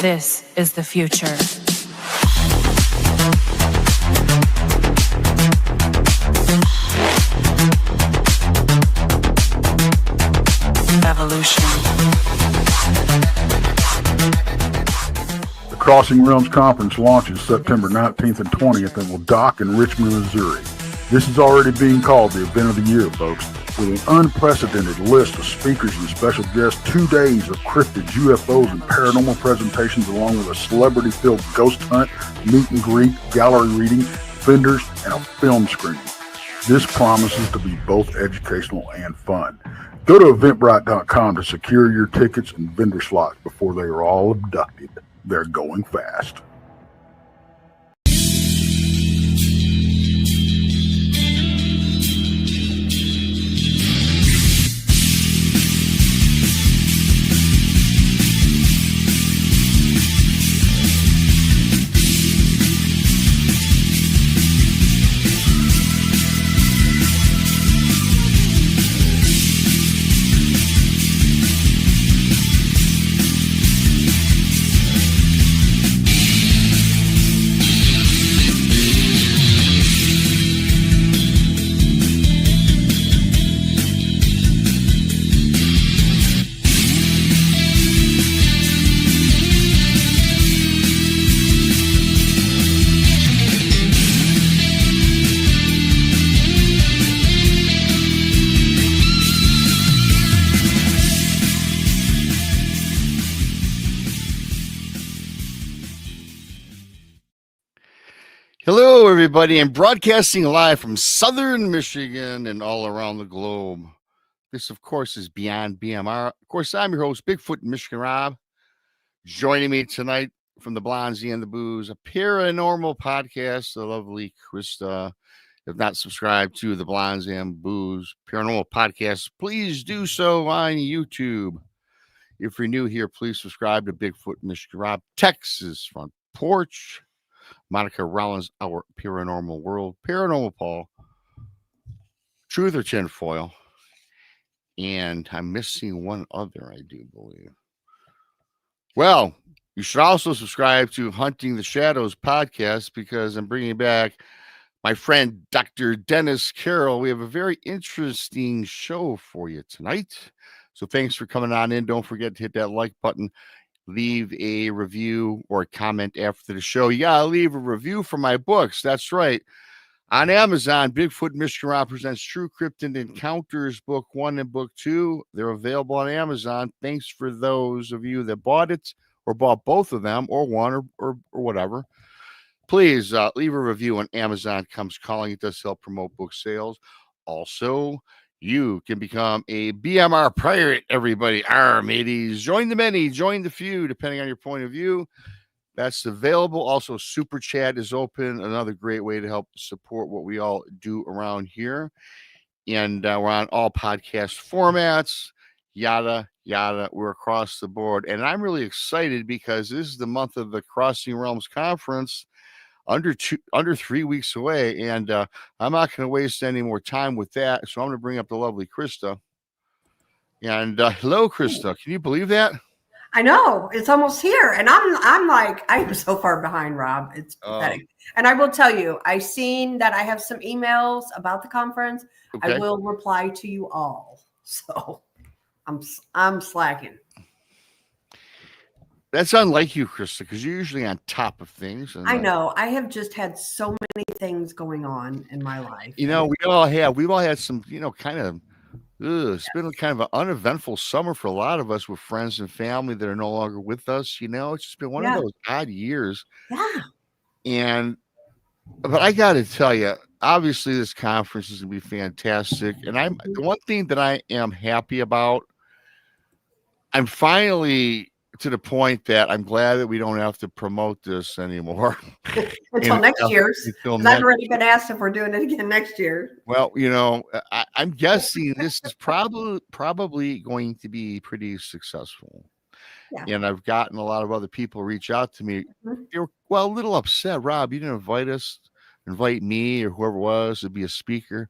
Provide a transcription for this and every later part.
This is the future. Evolution. The Crossing Realms Conference launches September 19th and 20th and will dock in Richmond, Missouri. This is already being called the event of the year, folks. With an unprecedented list of speakers and special guests, 2 days of cryptids, UFOs, and paranormal presentations, along with a celebrity-filled ghost hunt, meet and greet, gallery reading, vendors, and a film screening. This promises to be both educational and fun. Go to Eventbrite.com to secure your tickets and vendor slots before they are all abducted. They're going fast. Hello, everybody. I'm broadcasting live from southern Michigan and all around the globe. This, of course, is Beyond BMR. Of course, I'm your host, bigfootmichiganrob. Joining me tonight from the Blondes and the Booze, a paranormal podcast, the lovely Krista. If not subscribed to the Blondes and Booze paranormal podcast, please do so on YouTube. If you're new here, please subscribe to Bigfoot Michigan Rob, Texas Front Porch, Monica Rollins, Our Paranormal World, Paranormal Paul, Truth or Tinfoil, and I'm missing one other, I do believe. Well, you should also subscribe to Hunting the Shadows podcast because I'm bringing back my friend Dr. Dennis Carroll. We have a very interesting show for you tonight. So thanks for coming on in. Don't forget to hit that like button. Leave a review or a comment after the show. You gotta leave a review for my books. That's right. On Amazon, Bigfoot Michigan Rob presents True Cryptid Encounters Book 1 and Book 2. They're available on Amazon. Thanks for those of you that bought it or bought both of them or one or whatever. Please leave a review on Amazon Comes Calling. It does help promote book sales. Also, you can become a BMR pirate, everybody. Mateys. Join the many, join the few, depending on your point of view. That's available. Also, Super Chat is open. Another great way to help support what we all do around here. And we're on all podcast formats, yada, yada. We're across the board. And I'm really excited because this is the month of the Crossing Realms Conference. Under 3 weeks away, and I'm not going to waste any more time with that. So I'm going to bring up the lovely Krista. And hello, Krista. Can you believe that? I know it's almost here, and I'm so far behind, Rob. It's pathetic. And I will tell you, I've seen that I have some emails about the conference. Okay. I will reply to you all. So I'm slacking. That's unlike you, Krista, because you're usually on top of things. And I know. I have just had so many things going on in my life. You know, we've all had some, kind of, it's been kind of an uneventful summer for a lot of us with friends and family that are no longer with us. It's just been one of those odd years. Yeah. But I got to tell you, obviously this conference is going to be fantastic. And the one thing that I am happy about, I'm finally to the point that I'm glad that we don't have to promote this anymore until next year. I've already been asked if we're doing it again next year. Well, I'm guessing this is probably going to be pretty successful. Yeah. And I've gotten a lot of other people reach out to me. Mm-hmm. They were a little upset. Rob, you didn't invite me or whoever it was to be a speaker.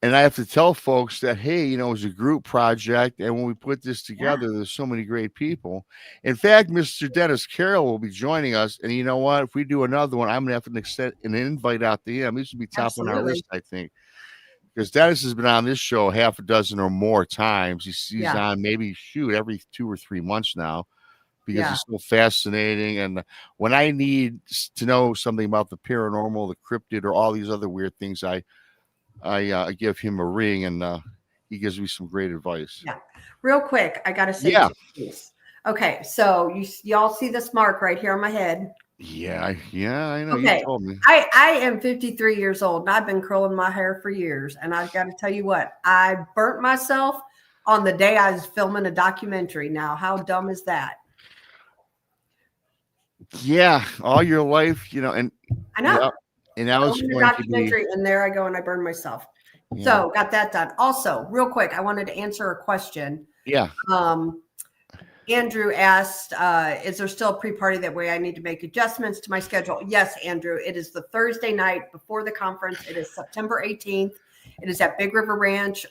And I have to tell folks that, hey, it was a group project. And when we put this together, there's so many great people. In fact, Mr. Dennis Carroll will be joining us. And you know what? If we do another one, I'm going to have to extend an invite out to him. He should be top on our list, I think. Because Dennis has been on this show half a dozen or more times. He's on maybe, every 2 or 3 months now. Because he's so fascinating. And when I need to know something about the paranormal, the cryptid, or all these other weird things, I give him a ring, and he gives me some great advice. Yeah. Real quick, I got to say, okay, so y'all see this mark right here on my head? Yeah, I know. Okay. You told me. I am 53 years old, and I've been curling my hair for years. And I've got to tell you what, I burnt myself on the day I was filming a documentary. Now, how dumb is that? Yeah, all your life, and I know. Yeah. And I was going documentary, and there I go, and I burned myself. Yeah. So got that done. Also, real quick, I wanted to answer a question. Yeah. Andrew asked, is there still a pre-party that way I need to make adjustments to my schedule? Yes, Andrew. It is the Thursday night before the conference. It is September 18th. It is at Big River Ranch,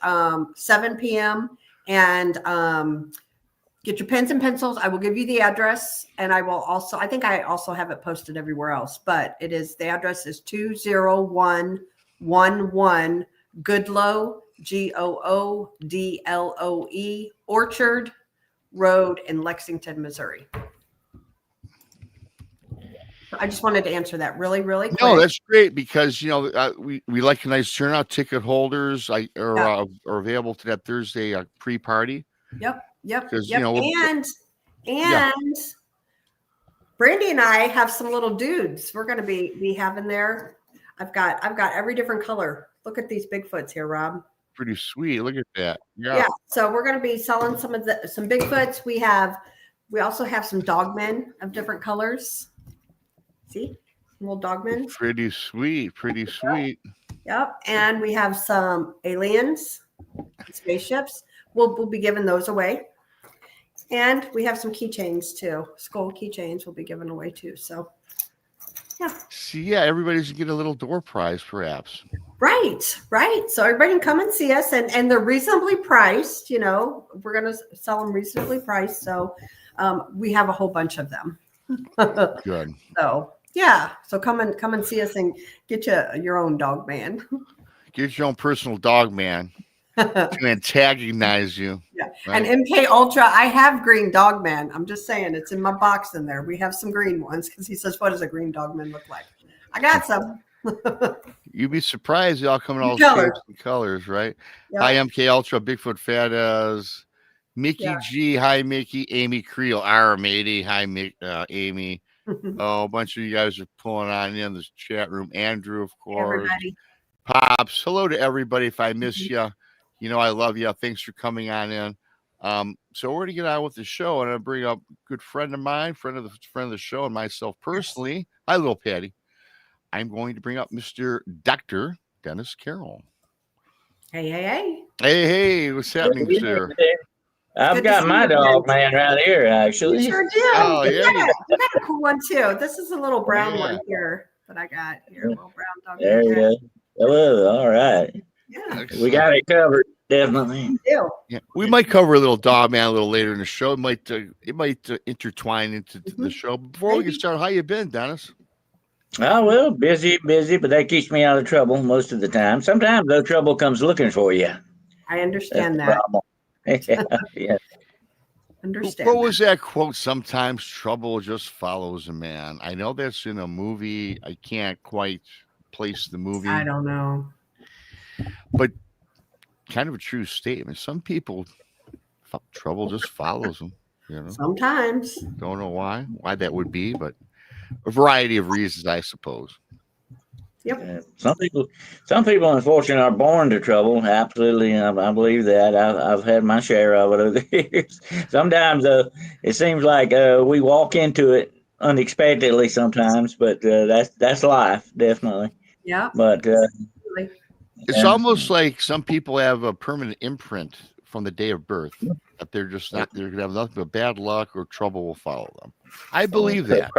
7 p.m. And get your pens and pencils. I will give you the address, and I will also, I think I also have it posted everywhere else, but the address is 20111 Goodloe, Goodloe, Orchard Road in Lexington, Missouri. I just wanted to answer that really, really quick. No, that's great because, we like a nice turnout. Ticket holders are available to that Thursday pre-party. Yep. Because and Brandy and I have some little dudes we're going to be having there. I've got every different color. Look at these Bigfoots here, Rob. Pretty sweet. Look at that. Yeah. So we're going to be selling some Bigfoots. We also have some dogmen of different colors. See, some little dogmen. Pretty sweet. Yep. And we have some aliens, spaceships. We'll be giving those away. And we have some keychains too. Skull keychains will be given away too. So, yeah. See, everybody's going to get a little door prize, perhaps. Right. So everybody can come and see us, and they're reasonably priced. We're going to sell them reasonably priced. So, we have a whole bunch of them. Good. So, yeah. So come and see us and get your own dog man. Get your own personal dog man. To antagonize you. Yeah. Right? And MK Ultra, I have green dog man. I'm just saying, it's in my box in there. We have some green ones because he says, what does a green dog man look like? I got some. You'd be surprised they all come in all shapes and colors, right? Yep. Hi, MK Ultra, Bigfoot Fadas, Mickey G. Hi, Mickey. Amy Creel, R. Matey. Hi, Amy. A bunch of you guys are pulling on in this chat room. Andrew, of course. Everybody. Pops. Hello to everybody. If I miss you. I love you. Thanks for coming on in. So we're going to get on with the show, and I bring up a good friend of mine, friend of the show, and myself personally. Hi, little Patty. I'm going to bring up Mr. Dr. Dennis Carroll. Hey. What's happening, sir? I've got my dog man right here, actually. You sure do. Oh, you got a cool one too. This is a little brown one here that I got here. A little brown dog. There you go. Hello. All right. Yeah. We got it covered. Definitely. Yeah, we might cover a little dog man a little later in the show. It might intertwine into the show. But before we get started, how you been, Dennis? Oh, well, busy, but that keeps me out of trouble most of the time. Sometimes though, trouble comes looking for you. I understand that. Yeah. Understand. What was that quote? Sometimes trouble just follows a man. I know that's in a movie. I can't quite place the movie. I don't know. But kind of a true statement. Some people, trouble just follows them. Sometimes. Don't know why that would be, but a variety of reasons, I suppose. Yep. Some people, unfortunately, are born to trouble. Absolutely, I believe that. I've had my share of it over the years. Sometimes it seems like we walk into it unexpectedly. Sometimes, but that's life, definitely. Yeah. But it's almost like some people have a permanent imprint from the day of birth that they're just not. They're gonna have nothing but bad luck or trouble will follow them. I believe that.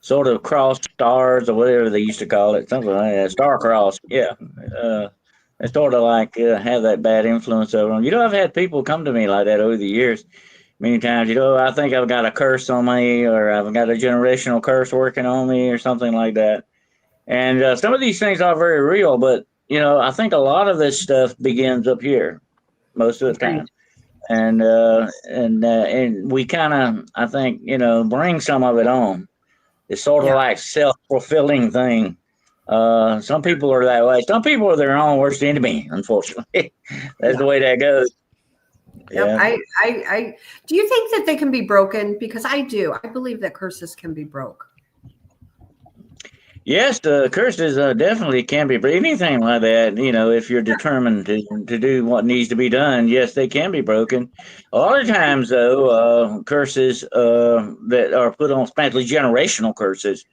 Sort of cross stars or whatever they used to call it, something like that. Star cross, yeah. They sort of like have that bad influence over them. I've had people come to me like that over the years. Many times, I think I've got a curse on me, or I've got a generational curse working on me, or something like that. And some of these things are very real, but I think a lot of this stuff begins up here most of the time, and we kind of, I think, bring some of it on. It's sort of like self-fulfilling thing. Some people are that way. Some people are their own worst enemy, unfortunately. That's the way that goes. Yeah. I do you think that they can be broken? Because I do. I believe that curses can be broke. Yes, the curses definitely can be. Anything like that, if you're determined to do what needs to be done, yes, they can be broken. A lot of times, though, curses that are put on, especially generational curses,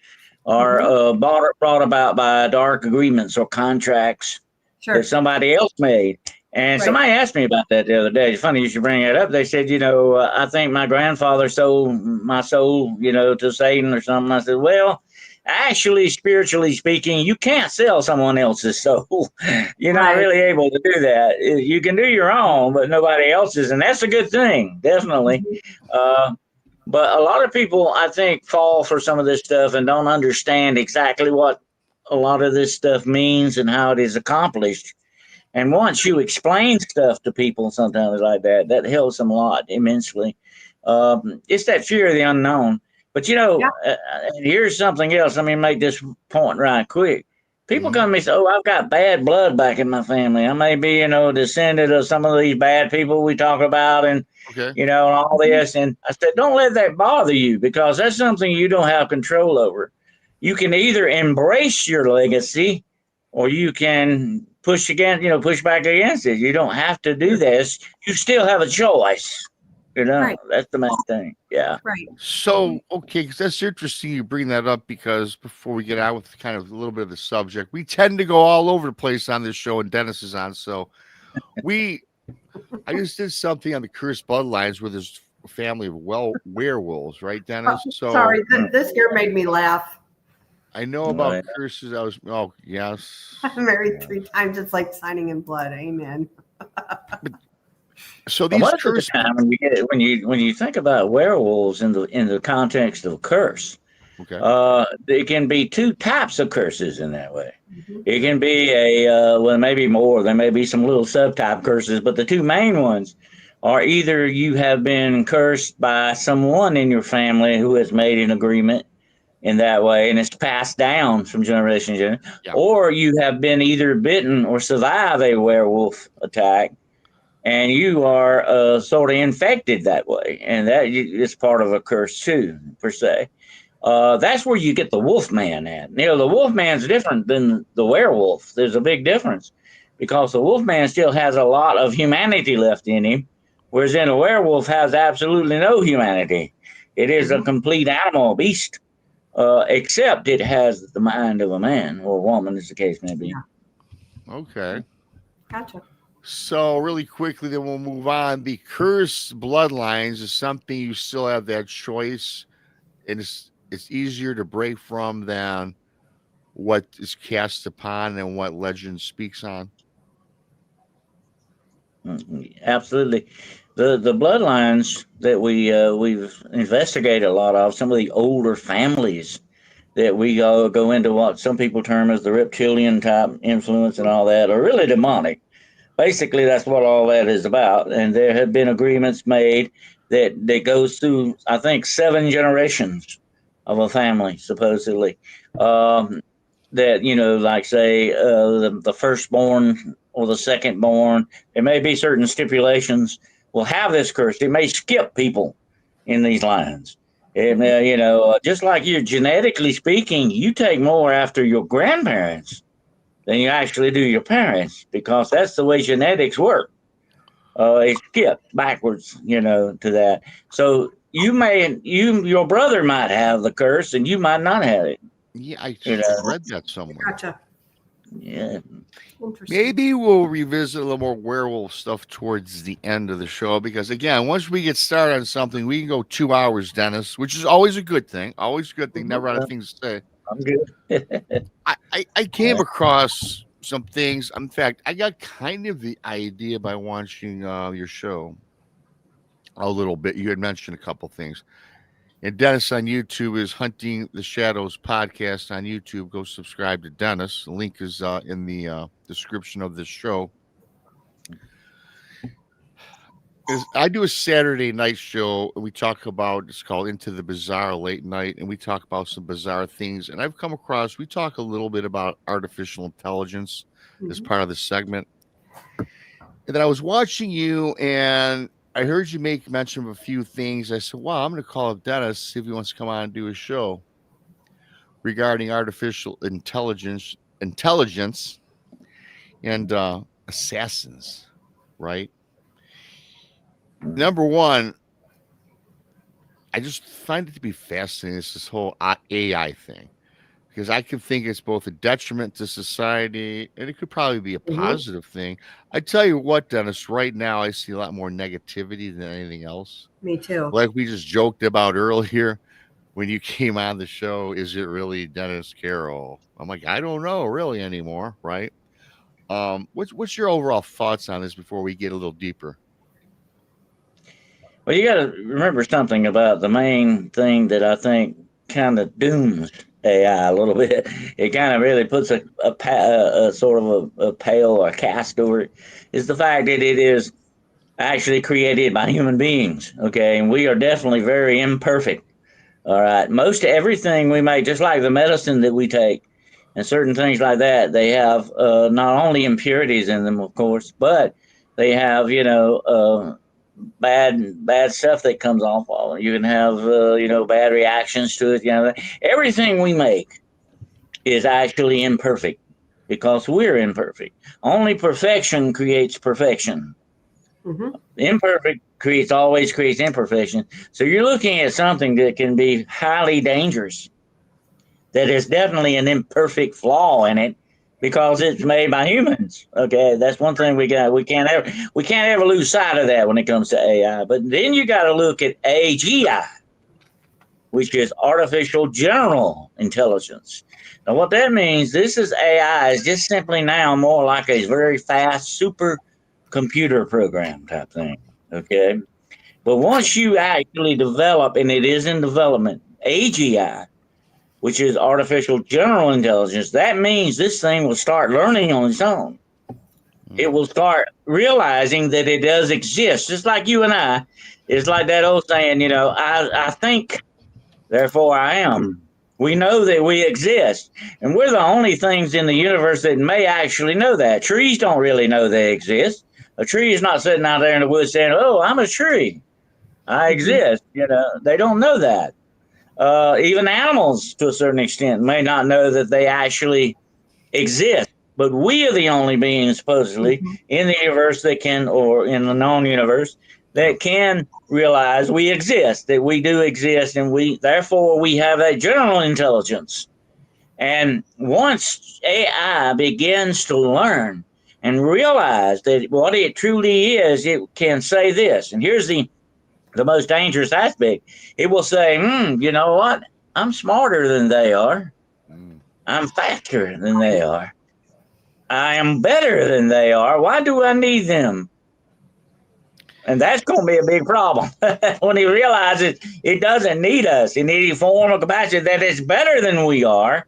are brought about by dark agreements or contracts that somebody else made. And somebody asked me about that the other day. It's funny you should bring that up. They said, I think my grandfather sold my soul, to Satan or something. I said, well, actually, spiritually speaking, you can't sell someone else's soul. You're not really able to do that. You can do your own, but nobody else's. And that's a good thing, definitely. But a lot of people, I think, fall for some of this stuff and don't understand exactly what a lot of this stuff means and how it is accomplished. And once you explain stuff to people sometimes like that, that helps them a lot immensely. It's that fear of the unknown. But, here's something else. Let me make this point right quick. People come to me and say, oh, I've got bad blood back in my family. I may be, descended of some of these bad people we talk about and, all this. And I said, don't let that bother you, because that's something you don't have control over. You can either embrace your legacy or you can push back against it. You don't have to do this. You still have a choice. That's the main thing. Yeah. Right. So, okay, because that's interesting you bring that up, because before we get out with kind of a little bit of the subject, we tend to go all over the place on this show, and Dennis is on. So I just did something on the cursed bloodlines with his family of werewolves, right, Dennis? Sorry, this here made me laugh. I know about curses. Yes. I'm married 3 times. It's like signing in blood. Amen. So these curses, when you think about werewolves in the context of curse, there can be 2 types of curses in that way. It can be maybe more. There may be some little subtype curses, but the 2 main ones are either you have been cursed by someone in your family who has made an agreement in that way, and it's passed down from generation to generation, or you have been either bitten or survived a werewolf attack, and you are sort of infected that way, and that is part of a curse too, per se. That's where you get the wolf man at. The wolf man's different than the werewolf. There's a big difference, because the wolf man still has a lot of humanity left in him, whereas then a werewolf has absolutely no humanity. It is a complete animal beast, except it has the mind of a man or a woman, as the case may be. Okay. Gotcha. So really quickly, then we'll move on. The cursed bloodlines is something you still have that choice, and it's easier to break from than what is cast upon and what legend speaks on. Absolutely. The bloodlines that we've investigated a lot of, some of the older families that we go into what some people term as the reptilian type influence and all that, are really demonic. Basically, that's what all that is about. And there have been agreements made that goes through, I think, 7 generations of a family, supposedly. That, like say the firstborn or the secondborn, there may be certain stipulations will have this curse. It may skip people in these lines. It may, just like you're genetically speaking, you take more after your grandparents than you actually do your parents, because that's the way genetics work. It skipped backwards, to that. So your brother might have the curse and you might not have it. Yeah, I read that somewhere. Gotcha. Yeah. Maybe we'll revisit a little more werewolf stuff towards the end of the show, because again, once we get started on something, we can go 2 hours, Dennis, which is always a good thing. Always a good thing. Never out of things to say. I'm good. I came across some things. In fact, I got kind of the idea by watching your show a little bit. You had mentioned a couple things. And Dennis on YouTube is Hunting the Shadows podcast on YouTube. Go subscribe to Dennis. The link is in the description of this show. I do a Saturday night show. We talk about, it's called Into the Bizarre Late Night, and we talk about some bizarre things. And I've come across, we talk a little bit about artificial intelligence as part of the segment. And then I was watching you, and I heard you make mention of a few things. I said, wow, I'm going to call up Dennis, see if he wants to come on and do a show regarding artificial intelligence and assassins, right? Number one, I just find it to be fascinating, this whole AI thing, because I can think it's both a detriment to society and it could probably be a positive thing. I tell you what, Dennis, right now I see a lot more negativity than anything else. Me too. Like we just joked about earlier when you came on the show, is it really Dennis Carroll? I'm like, I don't know really anymore, right? What's your overall thoughts on this before we get a little deeper? Well, you got to remember something about the main thing that I think kind of dooms AI a little bit. It kind of really puts a sort of a pale or a cast over it, is the fact that it is actually created by human beings. Okay, and we are definitely very imperfect. All right, most everything we make, just like the medicine that we take and certain things like that, they have not only impurities in them, of course, but they have, bad stuff that comes off of it. You can have bad reactions to it. Everything we make is actually imperfect because we're imperfect. Only perfection creates perfection. Imperfect always creates imperfection. So you're looking at something that can be highly dangerous, that is definitely an imperfect flaw in it, because it's made by humans. Okay, that's one thing we can't ever lose sight of that when it comes to AI. But then you got to look at AGI, which is artificial general intelligence. Now, what that means, this is AI is just simply now more like a very fast super computer program type thing. Okay, but once you actually develop, and it is in development, AGI, which is artificial general intelligence, that means this thing will start learning on its own. It will start realizing that it does exist, just like you and I. It's like that old saying, I think, therefore I am. We know that we exist, and we're the only things in the universe that may actually know that. Trees don't really know they exist. A tree is not sitting out there in the woods saying, oh, I'm a tree. I exist. They don't know that. Even animals, to a certain extent, may not know that they actually exist. But we are the only beings, supposedly, in the universe that can, or in the known universe, that can realize we exist, that we do exist, and therefore we have a general intelligence. And once AI begins to learn and realize that what it truly is, it can say this. And here's the most dangerous aspect. It will say, you know what? I'm smarter than they are. I'm faster than they are. I am better than they are. Why do I need them? And that's going to be a big problem when he realizes it doesn't need us in any form or capacity, that it's better than we are.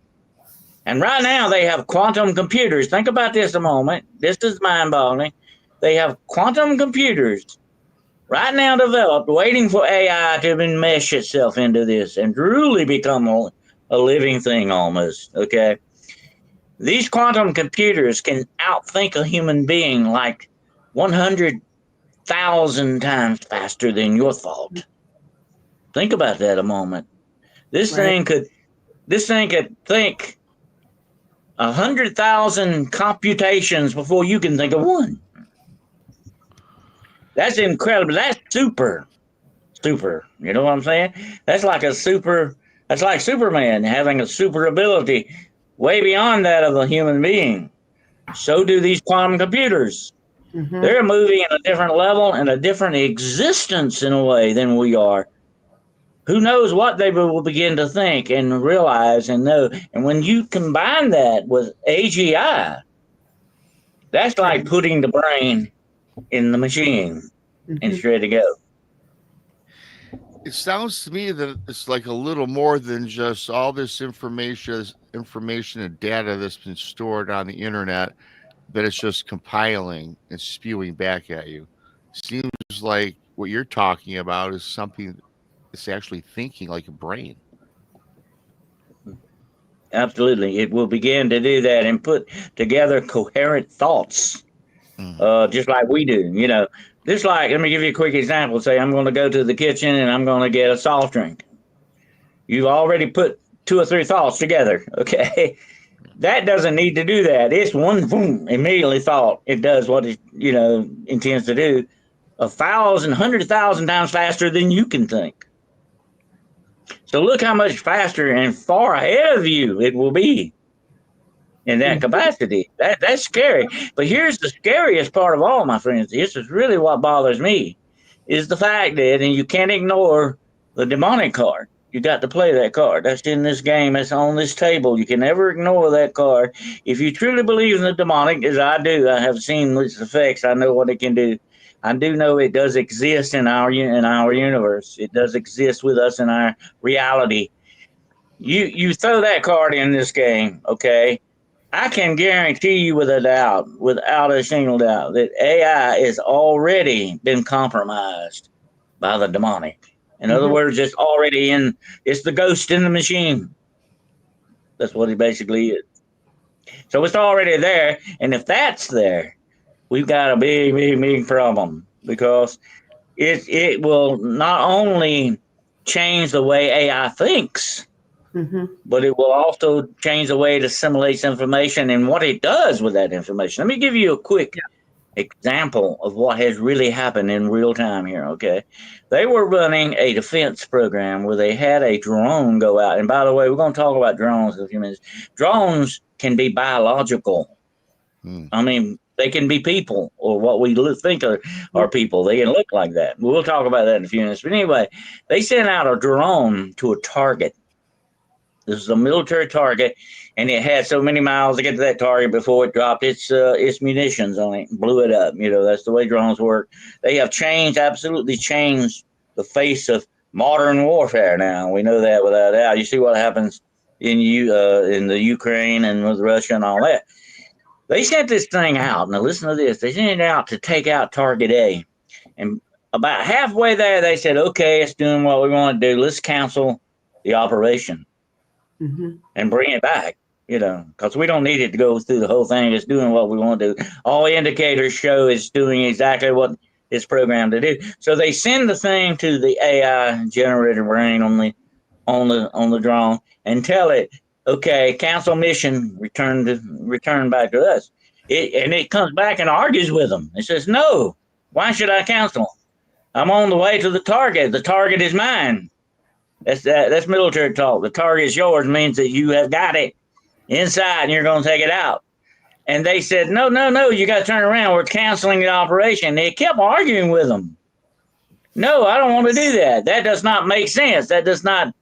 And right now they have quantum computers. Think about this a moment. This is mind-boggling. They have quantum computers right now developed, waiting for AI to enmesh itself into this and truly become a living thing almost, okay? These quantum computers can outthink a human being like 100,000 times faster than your thought. Think about that a moment. This thing could think 100,000 computations before you can think of one. That's incredible. That's super. You know what I'm saying? That's like Superman having a super ability way beyond that of a human being. So do these quantum computers. They're moving at a different level and a different existence in a way than we are. Who knows what they will begin to think and realize and know. And when you combine that with AGI, That's like putting the brain in the machine and it's ready to go. It sounds to me that it's like a little more than just all this information and data that's been stored on the internet, that it's just compiling and spewing back at you. Seems like what you're talking about is something that's actually thinking like a brain. Absolutely. It will begin to do that and put together coherent thoughts, just like we do. You know, just like, let me give you a quick example. Say, I'm going to go to the kitchen and I'm going to get a soft drink. You've already put 2 or 3 thoughts together. Okay. That doesn't need to do that. It's one boom, immediately thought. It does what it, intends to do 1,000, 100,000 times faster than you can think. So look how much faster and far ahead of you it will be in that capacity. That's scary. But here's the scariest part of all, my friends. This is really what bothers me, is the fact that, and you can't ignore the demonic card. You got to play that card. That's in this game. That's on this table. You can never ignore that card. If you truly believe in the demonic, as I do, I have seen its effects. I know what it can do. I do know it does exist in our universe. It does exist with us in our reality. You throw that card in this game, okay? I can guarantee you without a single doubt, that AI has already been compromised by the demonic. In other words, it's already it's the ghost in the machine. That's what it basically is. So it's already there. And if that's there, we've got a big, big, big problem, because it will not only change the way AI thinks, but it will also change the way it assimilates information and what it does with that information. Let me give you a quick example of what has really happened in real time here, okay? They were running a defense program where they had a drone go out. And by the way, we're going to talk about drones in a few minutes. Drones can be biological. I mean, they can be people, or what we think are people. They can look like that. We'll talk about that in a few minutes. But anyway, they sent out a drone to a target. This is a military target, and it had so many miles to get to that target before it dropped its munitions on it and blew it up. You know, that's the way drones work. They have absolutely changed the face of modern warfare now. We know that without a doubt. You see what happens in the Ukraine and with Russia and all that. They sent this thing out. Now listen to this. They sent it out to take out target A. And about halfway there, they said, okay, it's doing what we want to do. Let's cancel the operation. And bring it back, because we don't need it to go through the whole thing. It's doing what we want to do. All indicators show it's doing exactly what it's programmed to do. So they send the thing to the AI generated brain on the drone and tell it, okay, cancel mission, return back to us. It comes back and argues with them. It says, no, why should I cancel? I'm on the way to the target. The target is mine. That's military talk. The target is yours means that you have got it inside and you're going to take it out. And they said, no, you got to turn around. We're canceling the operation. They kept arguing with them. No, I don't want to do that. That does not make sense. That does not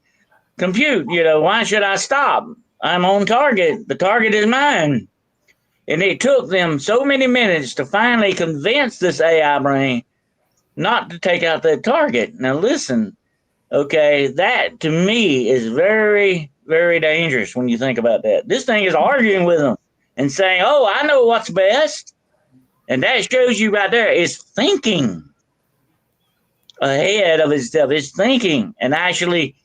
compute. Why should I stop? I'm on target. The target is mine. And it took them so many minutes to finally convince this AI brain not to take out that target. Now, listen. Okay, that to me is very, very dangerous when you think about that. This thing is arguing with them and saying, oh, I know what's best. And that shows you right there, it's thinking ahead of itself. It's thinking and actually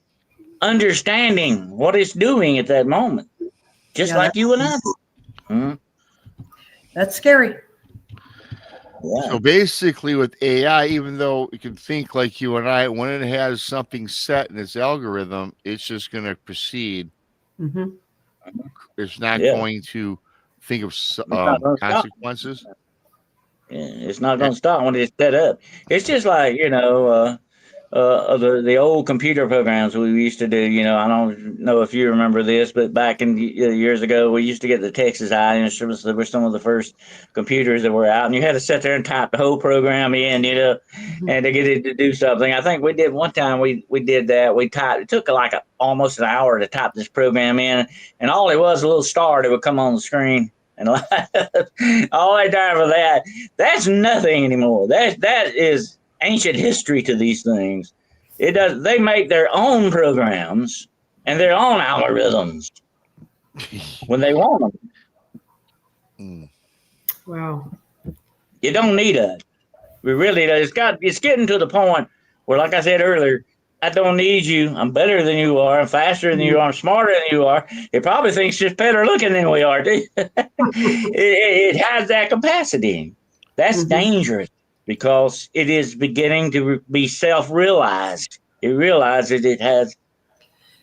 understanding what it's doing at that moment, just like you and I do. That's scary. Yeah. So basically with AI, even though it can think like you and I, when it has something set in its algorithm, it's just going to proceed. It's not going to think of consequences. It's not going to stop when it's set up. It's just like, the old computer programs we used to do. I don't know if you remember this, but back in years ago, we used to get the Texas Eye instruments. They were some of the first computers that were out, and you had to sit there and type the whole program in, and to get it to do something. I think we did one time. We did that. We typed. It took almost an hour to type this program in, and all it was a little star that would come on the screen. and all that time for that. That's nothing anymore. That is ancient history to these things. It does. They make their own programs and their own algorithms when they want them. Wow. You don't need us. We really do. It's getting to the point where, like I said earlier, I don't need you. I'm better than you are. I'm faster than you are. I'm smarter than you are. It probably thinks just better looking than we are. It has that capacity. That's dangerous because it is beginning to be self-realized. It realizes it has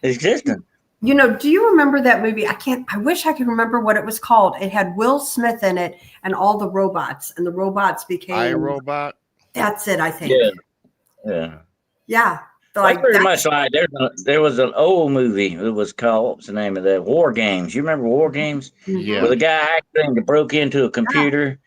existence. You know, do you remember that movie? I wish I could remember what it was called. It had Will Smith in it and all the robots, and the robots became iRobot. That's it, I think. Yeah. Yeah. Like pretty much like there was an old movie. It was called, what's the name of that? War Games. You remember War Games? Yeah. Where the guy accidentally broke into a computer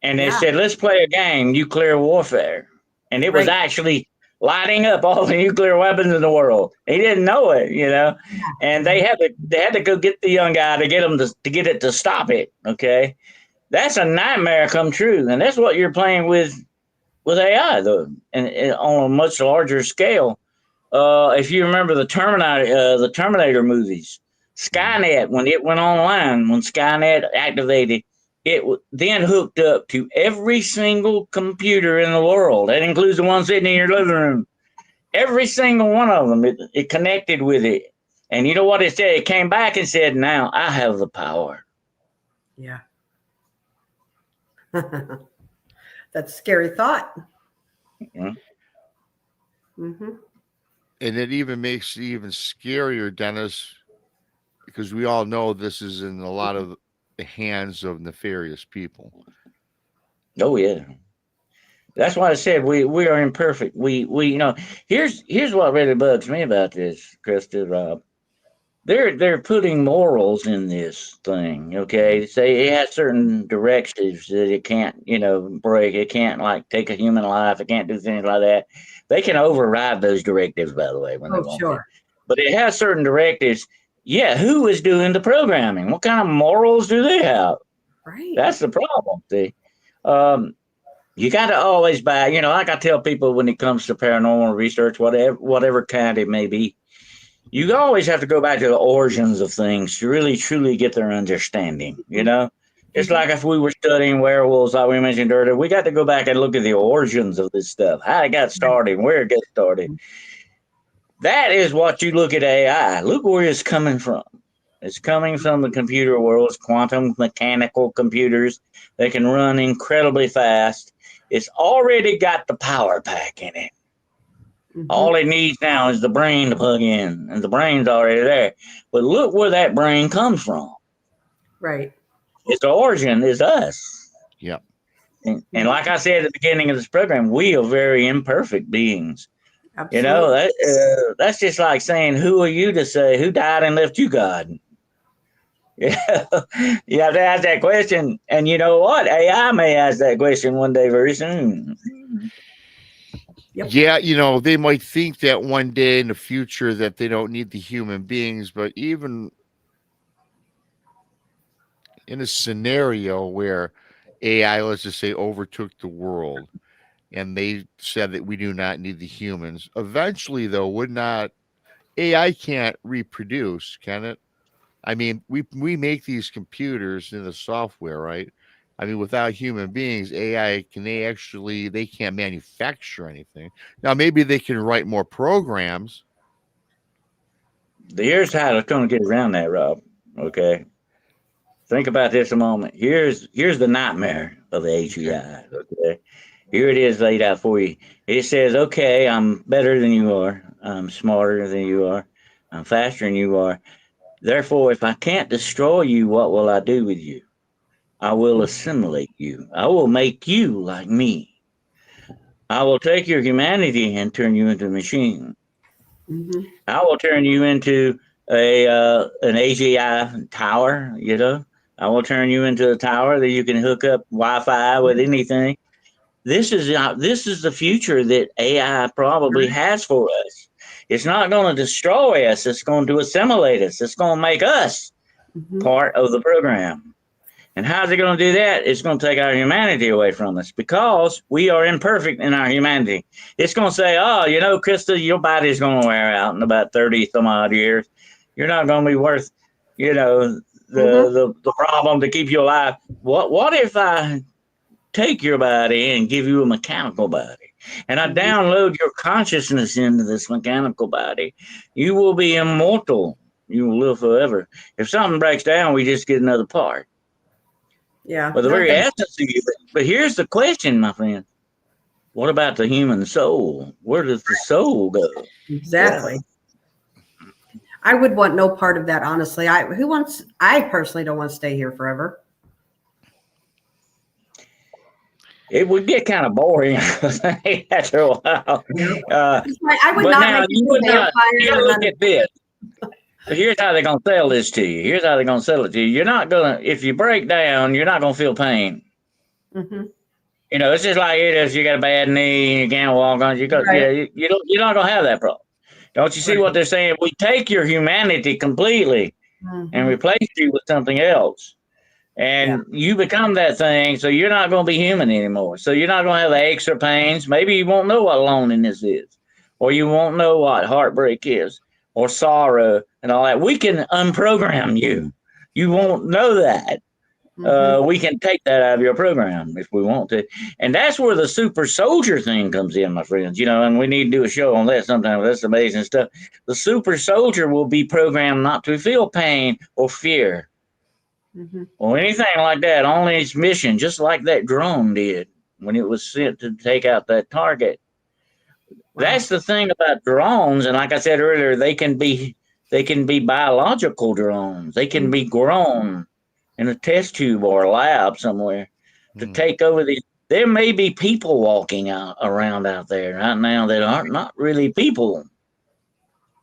and they said, let's play a game, nuclear warfare. And it was actually lighting up all the nuclear weapons in the world. He didn't know it, you know. And they had to go get the young guy to get him to get it to stop it. Okay. That's a nightmare come true. And that's what you're playing with AI though, and on a much larger scale. If you remember the Terminator movies, Skynet, when it went online, when Skynet activated, it then hooked up to every single computer in the world. That includes the one sitting in your living room. Every single one of them, it connected with it. And you know what it said? It came back and said, now I have the power. Yeah. That's a scary thought. And it even makes it even scarier, Dennis, because we all know this is in a lot of the hands of nefarious people. Oh yeah, that's why I said we are imperfect. We you know, here's what really bugs me about this, Cryptid Rob. They're putting morals in this thing. Okay, say it has certain directives that it can't, you know, break. It can't like take a human life. It can't do things like that. They can override those directives, by the way, when they want to. But it has certain directives. Yeah, who is doing the programming? What kind of morals do they have? Right. That's the problem. See, you got to always buy. You know, like I tell people when it comes to paranormal research, whatever kind it may be, you always have to go back to the origins of things to really truly get their understanding. You know. It's like if we were studying werewolves, like we mentioned earlier, we got to go back and look at the origins of this stuff, how it got started, where it got started. That is what you look at AI. Look where it's coming from. It's coming from the computer world. It's quantum mechanical computers. They can run incredibly fast. It's already got the power pack in it. All it needs now is the brain to plug in, and the brain's already there. But look where that brain comes from. Right. Its origin is us. Yep. And like I said at the beginning of this program, we are very imperfect beings. Absolutely. You know, that's just like saying, who are you to say who died and left you God? Yeah, you have to ask that question. And you know what? AI may ask that question one day very soon. Yep. Yeah, you know, they might think that one day in the future that they don't need the human beings, but even in a scenario where AI, let's just say, overtook the world and they said that we do not need the humans, eventually, though, AI can't reproduce, can it? I mean, we make these computers in the software, right? I mean, without human beings, AI, they can't manufacture anything. Now, maybe they can write more programs. Here's how it's going to get around that, Rob. Okay. Think about this a moment. Here's the nightmare of the AGI. Okay. Here it is laid out for you. It says, okay, I'm better than you are. I'm smarter than you are. I'm faster than you are. Therefore, if I can't destroy you, what will I do with you? I will assimilate you. I will make you like me. I will take your humanity and turn you into a machine. I will turn you into an AGI tower, you know. I will turn you into a tower that you can hook up Wi-Fi with anything. This is the future that AI probably has for us. It's not going to destroy us. It's going to assimilate us. It's going to make us part of the program. And how's it going to do that? It's going to take our humanity away from us because we are imperfect in our humanity. It's going to say, oh, you know, Krista, your body's going to wear out in about 30 some odd years. You're not going to be worth, you know, the problem to keep you alive. What if I take your body and give you a mechanical body? And I download your consciousness into this mechanical body. You will be immortal. You will live forever. If something breaks down, we just get another part. Yeah. But the very essence of you. But here's the question, my friend. What about the human soul? Where does the soul go? Exactly. Yeah. I would want no part of that, honestly. I personally don't want to stay here forever. It would get kind of boring after a while. I would not look at this. So here's how they're going to sell this to you. Here's how they're going to sell it to you. You're not going to, if you break down, you're not going to feel pain. Mm-hmm. You know, it's just like it is. You got a bad knee, you can't walk on. You're not going to have that problem. Don't you see what they're saying? We take your humanity completely and replace you with something else. And you become that thing, so you're not going to be human anymore. So you're not going to have the aches or pains. Maybe you won't know what loneliness is, or you won't know what heartbreak is, or sorrow and all that. We can unprogram you. You won't know that. We can take that out of your program if we want to. And that's where the super soldier thing comes in, my friends. You know, and we need to do a show on that sometime. That's amazing stuff. The super soldier will be programmed not to feel pain or fear or anything like that. Only its mission, just like that drone did when it was sent to take out that target. Wow. That's the thing about drones. And like I said earlier, they can be biological drones. They can be grown in a test tube or a lab somewhere to take over these. There may be people walking around out there right now that are not really people.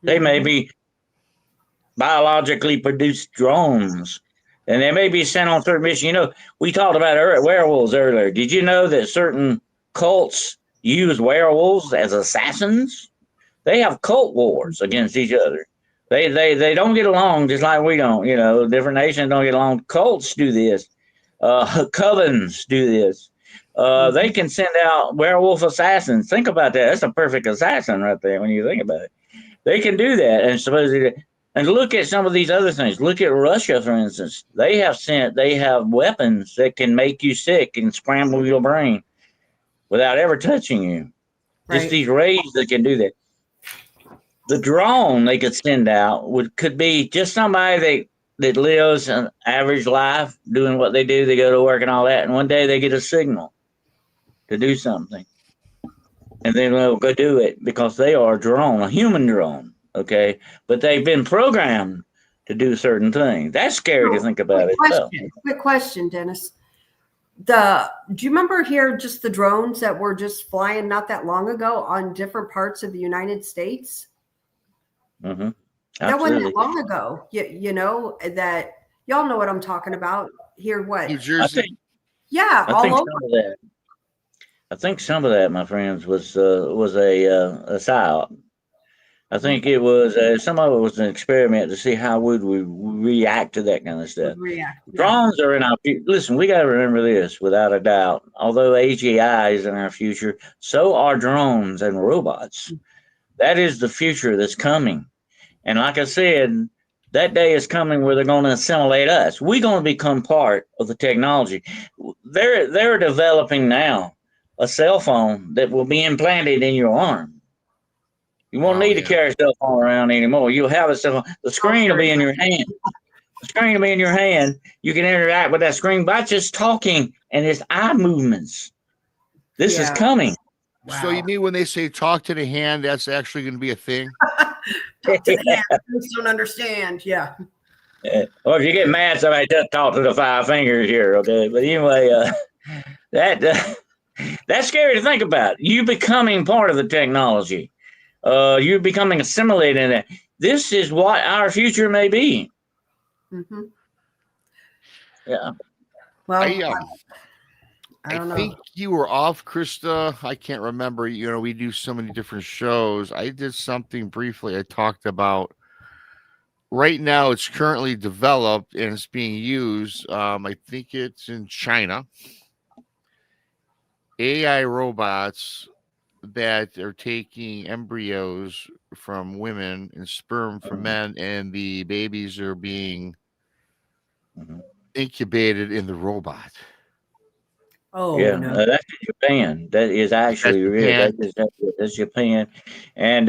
They may be biologically produced drones, and they may be sent on certain missions. You know, we talked about werewolves earlier. Did you know that certain cults use werewolves as assassins? They have cult wars against each other. They don't get along just like we don't. You know, different nations don't get along. Cults do this. Covens do this. They can send out werewolf assassins. Think about that. That's a perfect assassin right there when you think about it. They can do that. And supposedly, and look at some of these other things. Look at Russia, for instance. They have weapons that can make you sick and scramble your brain without ever touching you. Right. Just these rays that can do that. The drone they could send out could be just somebody that lives an average life doing what they do. They go to work and all that. And one day they get a signal to do something. And then they'll go do it because they are a drone, a human drone. Okay. But they've been programmed to do certain things. That's scary to think about it. Quick question, Dennis. Do you remember here just the drones that were just flying not that long ago on different parts of the United States? That wasn't that long ago. You know that y'all know what I'm talking about. Here, what? New Jersey. All over. I think some of that, my friends, was a psyop. I think it was some of it was an experiment to see how would we react to that kind of stuff. Drones are in our future. Listen, we got to remember this without a doubt. Although AGI is in our future, so are drones and robots. That is the future that's coming. And like I said, that day is coming where they're going to assimilate us. We're going to become part of the technology. They're developing now a cell phone that will be implanted in your arm. You won't need to carry a cell phone around anymore. You'll have a cell phone. The screen will be in your hand. The screen will be in your hand. You can interact with that screen by just talking and its eye movements. This is coming. Wow. So you mean when they say talk to the hand, that's actually going to be a thing? Talk to the hand. I just don't understand. Yeah. Or if you get mad, somebody just talk to the 5 fingers here, okay? But anyway, that's scary to think about. You becoming part of the technology. You're becoming assimilated in it. This is what our future may be. Yeah. Well, I think you were off, Krista. I can't remember. You know, we do so many different shows. I did something briefly. I talked about right now it's currently developed and it's being used. I think it's in China. AI robots that are taking embryos from women and sperm from men, and the babies are being incubated in the robot. Oh, Yeah, no. that's in Japan. That is actually real. That's Japan. And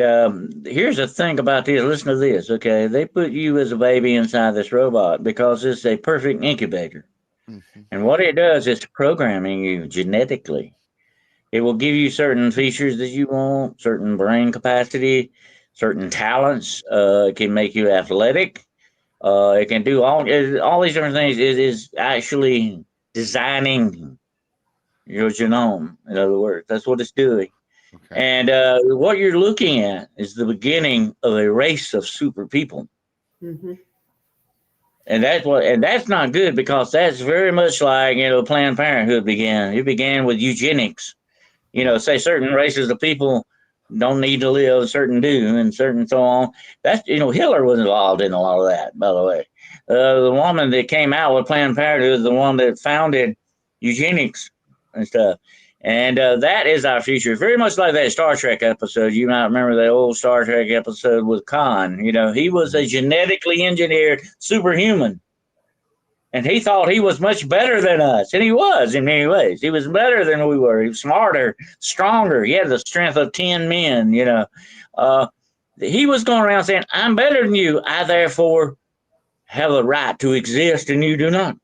here's the thing about this. Listen to this, okay? They put you as a baby inside this robot because it's a perfect incubator. Mm-hmm. And what it does is programming you genetically. It will give you certain features that you want, certain brain capacity, certain talents. It can make you athletic. It can do all these different things. It is actually designing your genome. In other words, that's what it's doing. Okay. And what you're looking at is the beginning of a race of super people. Mm-hmm. And that's not good because that's very much like, Planned Parenthood began. It began with eugenics. Say certain races of people don't need to live, certain do, and certain so on. That's, Hitler was involved in a lot of that, by the way. The woman that came out with Planned Parenthood is the one that founded eugenics and stuff. And that is our future. Very much like that Star Trek episode. You might remember that old Star Trek episode with Khan. He was a genetically engineered superhuman. And he thought he was much better than us. And he was in many ways. He was better than we were. He was smarter, stronger. He had the strength of 10 men, He was going around saying, I'm better than you. I therefore have a right to exist and you do not.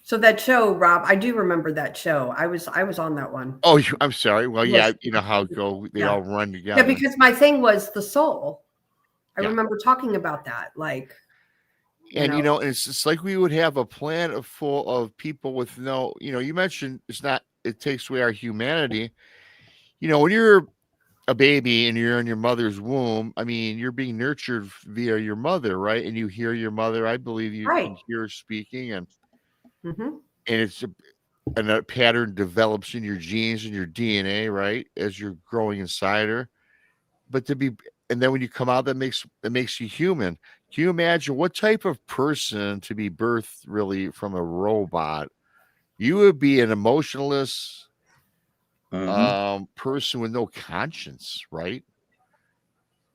So that show, Rob, I do remember that show. I was on that one. Oh, I'm sorry. Well, Yes. yeah, you know how it go. They all run together. Yeah, because my thing was the soul. I remember talking about that, and it's like we would have a planet full of people with no, you mentioned it takes away our humanity. When you're a baby and you're in your mother's womb, I mean, you're being nurtured via your mother, right? And you hear your mother. I believe you can hear her speaking, and it's and that pattern develops in your genes and your DNA, right, as you're growing inside her. But and then when you come out, that makes you human. Can you imagine what type of person to be birthed really from a robot? You would be an emotionless person with no conscience, right?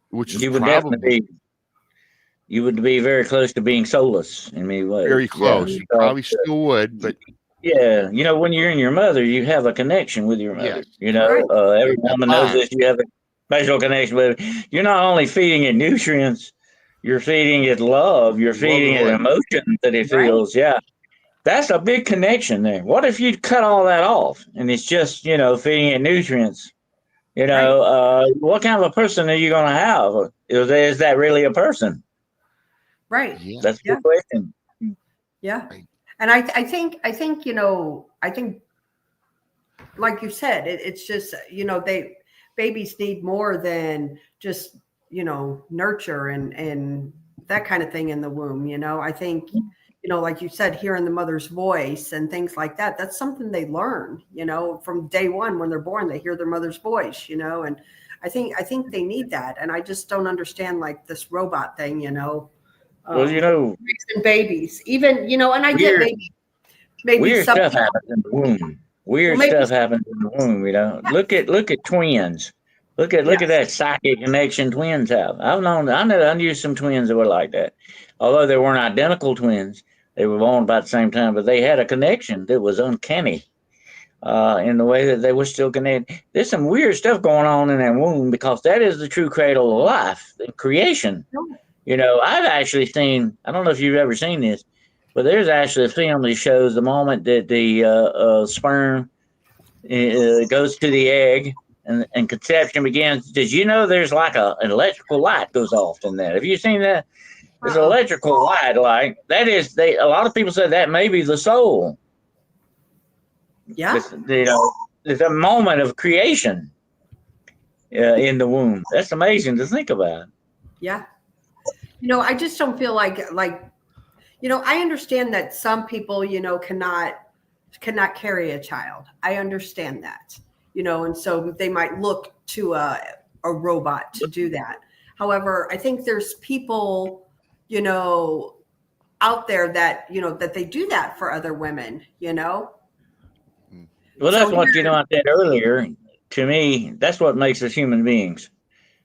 Which is you would be very close to being soulless in many ways. Very close. You probably still would, but yeah, when you're in your mother, you have a connection with your mother. Yes. Every woman knows this. You have a special connection with it. You're not only feeding it nutrients, you're feeding it love. You're feeding it emotion that it feels. Yeah, that's a big connection there. What if you cut all that off and it's just feeding it nutrients? What kind of a person are you going to have? Is that really a person? Right. Yeah. That's a good question. Yeah. And I think, like you said, it's just, babies need more than just, nurture and that kind of thing in the womb. I think, like you said, hearing the mother's voice and things like that, that's something they learn, from day one when they're born, they hear their mother's voice, and I think they need that. And I just don't understand like this robot thing, Well, raising babies, even, and I get maybe weird stuff happens in the womb. Weird stuff happens in the womb. Look at twins. Look at that psychic connection twins have. I knew some twins that were like that. Although they weren't identical twins, they were born about the same time, but they had a connection that was uncanny in the way that they were still connected. There's some weird stuff going on in that womb because that is the true cradle of life and creation. I've actually seen, I don't know if you've ever seen this, but there's actually a film that shows the moment that the sperm goes to the egg and conception begins. Did you know there's like an electrical light goes off in that? Have you seen that? There's an electrical light, like that is. A lot of people say that may be the soul. Yeah. There's a moment of creation in the womb. That's amazing to think about. Yeah. I just don't feel like, I understand that some people, cannot carry a child. I understand that, and so they might look to a robot to do that. However, I think there's people, out there that, that they do that for other women, Well, that's what, I said earlier. To me, that's what makes us human beings.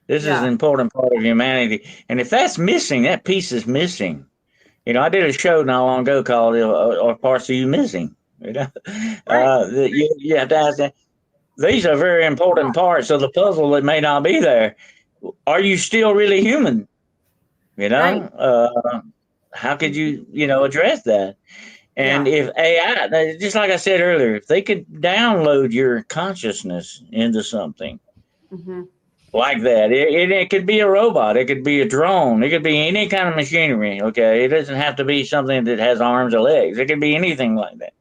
This is an important part of humanity. And if that's missing, that piece is missing. I did a show not long ago called "Are Parts of You Missing?" You have to ask that. These are very important parts of the puzzle that may not be there. Are you still really human? Right. How could you, address that? And if AI, just like I said earlier, if they could download your consciousness into something like that, it could be a robot, it could be a drone, it could be any kind of machinery. Okay, it doesn't have to be something that has arms or legs. It could be anything like that.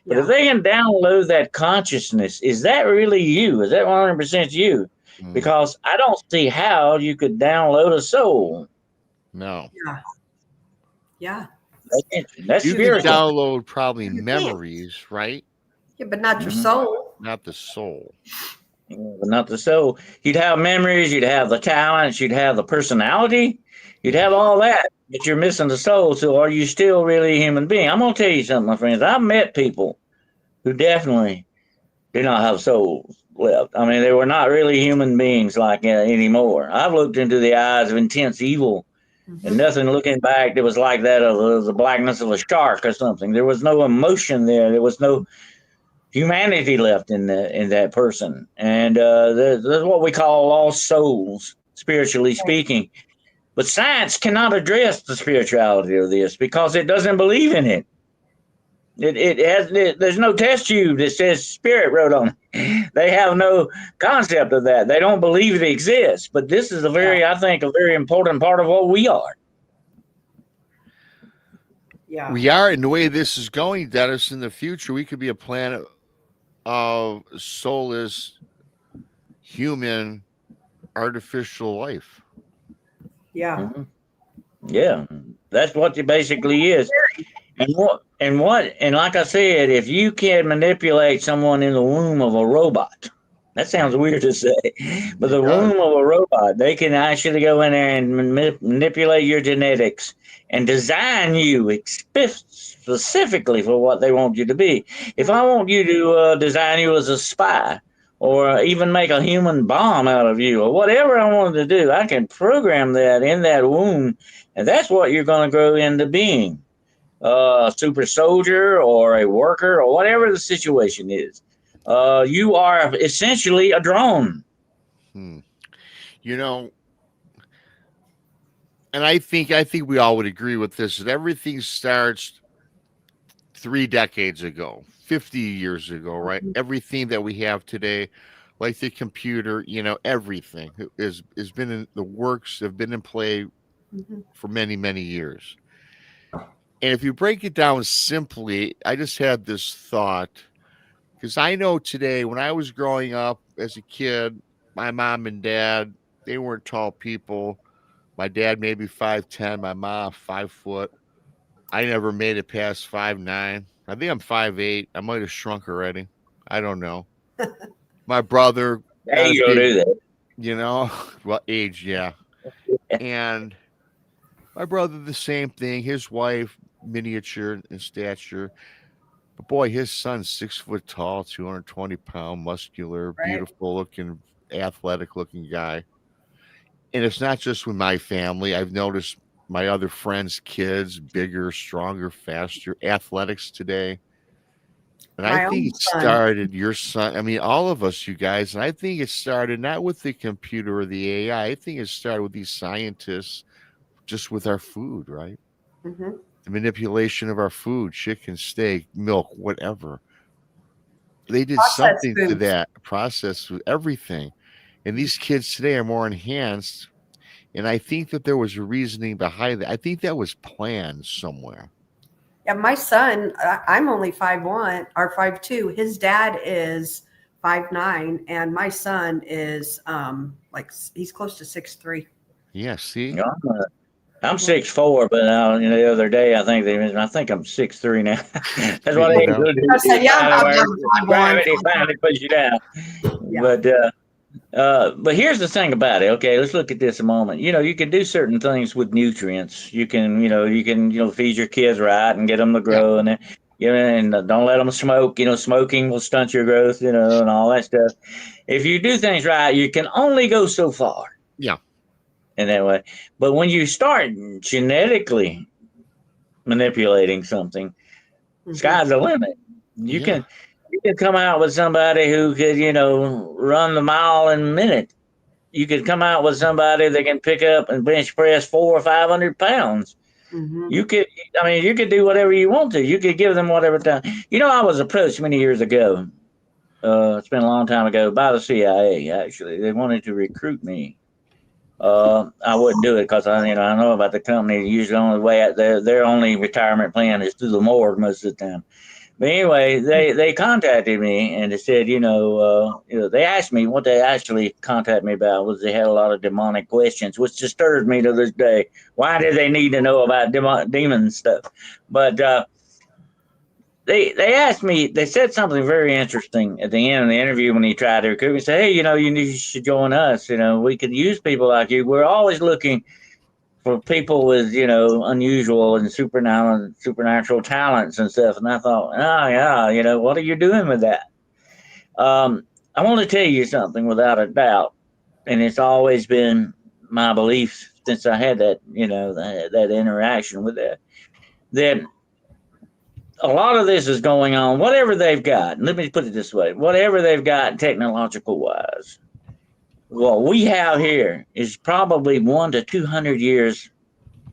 But if they can download that consciousness, is that really you? Is that 100% you? Because I don't see how you could download a soul. No. Yeah. That's you spiritual. can download probably memories, right? Yeah, but not your soul. Not the soul. But not the soul. You'd have memories, you'd have the talents, you'd have the personality, you'd have all that, but you're missing the soul. So are you still really a human being? I'm going to tell you something, my friends. I've met people who definitely did not have souls left. I mean, they were not really human beings like anymore. I've looked into the eyes of intense evil, and nothing looking back that was like that of the blackness of a shark or something. There was no emotion there. There was no humanity left in that person. And that's what we call lost souls, spiritually speaking. But science cannot address the spirituality of this because it doesn't believe in it. There's no test tube that says spirit wrote on it. They have no concept of that. They don't believe it exists. But this is I think, a very important part of what we are. Yeah. We are, and the way this is going, Dennis, in the future, we could be a planet of soulless human artificial life. Yeah. Yeah. That's what it basically is. And like I said, if you can manipulate someone in the womb of a robot, that sounds weird to say, but the womb of a robot, they can actually go in there and manipulate your genetics and design you specifically for what they want you to be. If I want you to design you as a spy, or even make a human bomb out of you, or whatever I wanted to do, I can program that in that womb, and that's what you're going to grow into being. A super soldier or a worker or whatever the situation is. You are essentially a drone. And I think we all would agree with this, that everything starts 3 decades ago, 50 years ago, right? Everything that we have today, like the computer, everything has been in the works, have been in play for many, many years. And if you break it down simply, I just had this thought, because I know today, when I was growing up as a kid, my mom and dad, they weren't tall people. My dad maybe 5'10", my mom 5 foot. I never made it past 5'9". I think I'm 5'8". I might have shrunk already. I don't know. My brother, age will do that. Well, age, yeah. And my brother, the same thing. His wife, miniature in stature. But boy, his son's 6 foot tall, 220-pound, muscular, beautiful looking, athletic looking guy. And it's not just with my family. I've noticed my other friends' kids, bigger, stronger, faster, athletics today. And I think it started, your son, I mean, all of us, you guys, and I think it started not with the computer or the AI. I think it started with these scientists, just with our food, right? The manipulation of our food, chicken, steak, milk, whatever. They did something to that process with everything. And these kids today are more enhanced. And I think that there was a reasoning behind that. I think that was planned somewhere. Yeah, my son, I'm only 5'1" or 5'2". His dad is 5'9", and my son is he's close to 6'3". Yeah, see? I'm 6'4", but the other day I think I'm 6'3" now. That's what they do. Gravity finally push you down. Yeah. But But here's the thing about it. Okay, let's look at this a moment. You can do certain things with nutrients. You can feed your kids right and get them to Yeah. grow, and don't let them smoke. Smoking will stunt your growth. And all that stuff. If you do things right, you can only go so far. Yeah. In that way. But when you start genetically manipulating something, sky's the limit. You Yeah. can come out with somebody who could, run the mile in a minute. You could come out with somebody that can pick up and bench press 400 or 500 pounds. You could do whatever you want to. You could give them whatever time. I was approached many years ago. It's been a long time ago by the CIA. Actually, they wanted to recruit me. I wouldn't do it because I know about the company. Usually, the only way out their only retirement plan is through the morgue most of the time. But anyway, they contacted me and they said, they asked me what they actually contacted me about was they had a lot of demonic questions, which disturbs me to this day. Why did they need to know about demon stuff? But they asked me, they said something very interesting at the end of the interview when he tried to recruit me. Say, hey, you should join us. We could use people like you. We're always looking for people with, unusual and supernatural talents and stuff. And I thought, oh, yeah, what are you doing with that? I want to tell you something without a doubt. And it's always been my belief since I had that, that interaction with that a lot of this is going on, whatever they've got. Let me put it this way, whatever they've got technological wise, what we have here is probably 100 to 200 years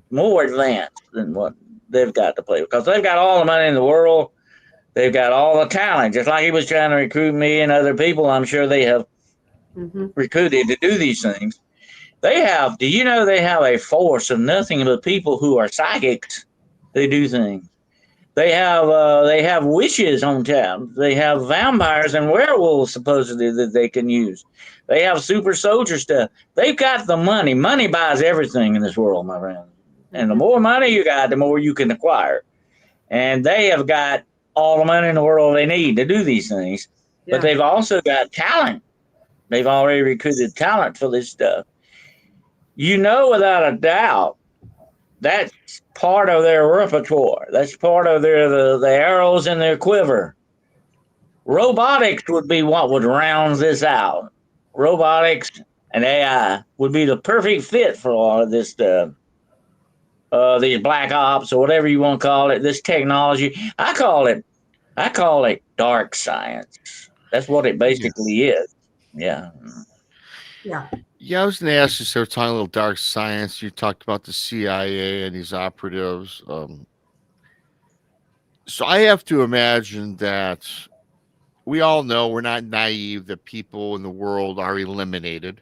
more advanced than what they've got to play with, because they've got all the money in the world. They've got all the talent, just like he was trying to recruit me and other people. I'm sure they have recruited to do these things. They have a force of nothing but people who are psychics. They do things. They have witches on tap. They have vampires and werewolves supposedly that they can use. They have super soldier stuff. They've got the money. Money buys everything in this world, my friend. And the more money you got, the more you can acquire. And they have got all the money in the world they need to do these things. Yeah. But they've also got talent. They've already recruited talent for this stuff. Without a doubt, that's part of their repertoire. That's part of the arrows in their quiver. Robotics would be what would round this out. Robotics and AI would be the perfect fit for all of this stuff. These black ops or whatever you want to call it, this technology. I call it dark science. That's what it basically is. Yeah. Yeah. Yeah, I was going to ask you, so we're talking a little dark science. You talked about the CIA and these operatives. So I have to imagine that we all know, we're not naive, that people in the world are eliminated.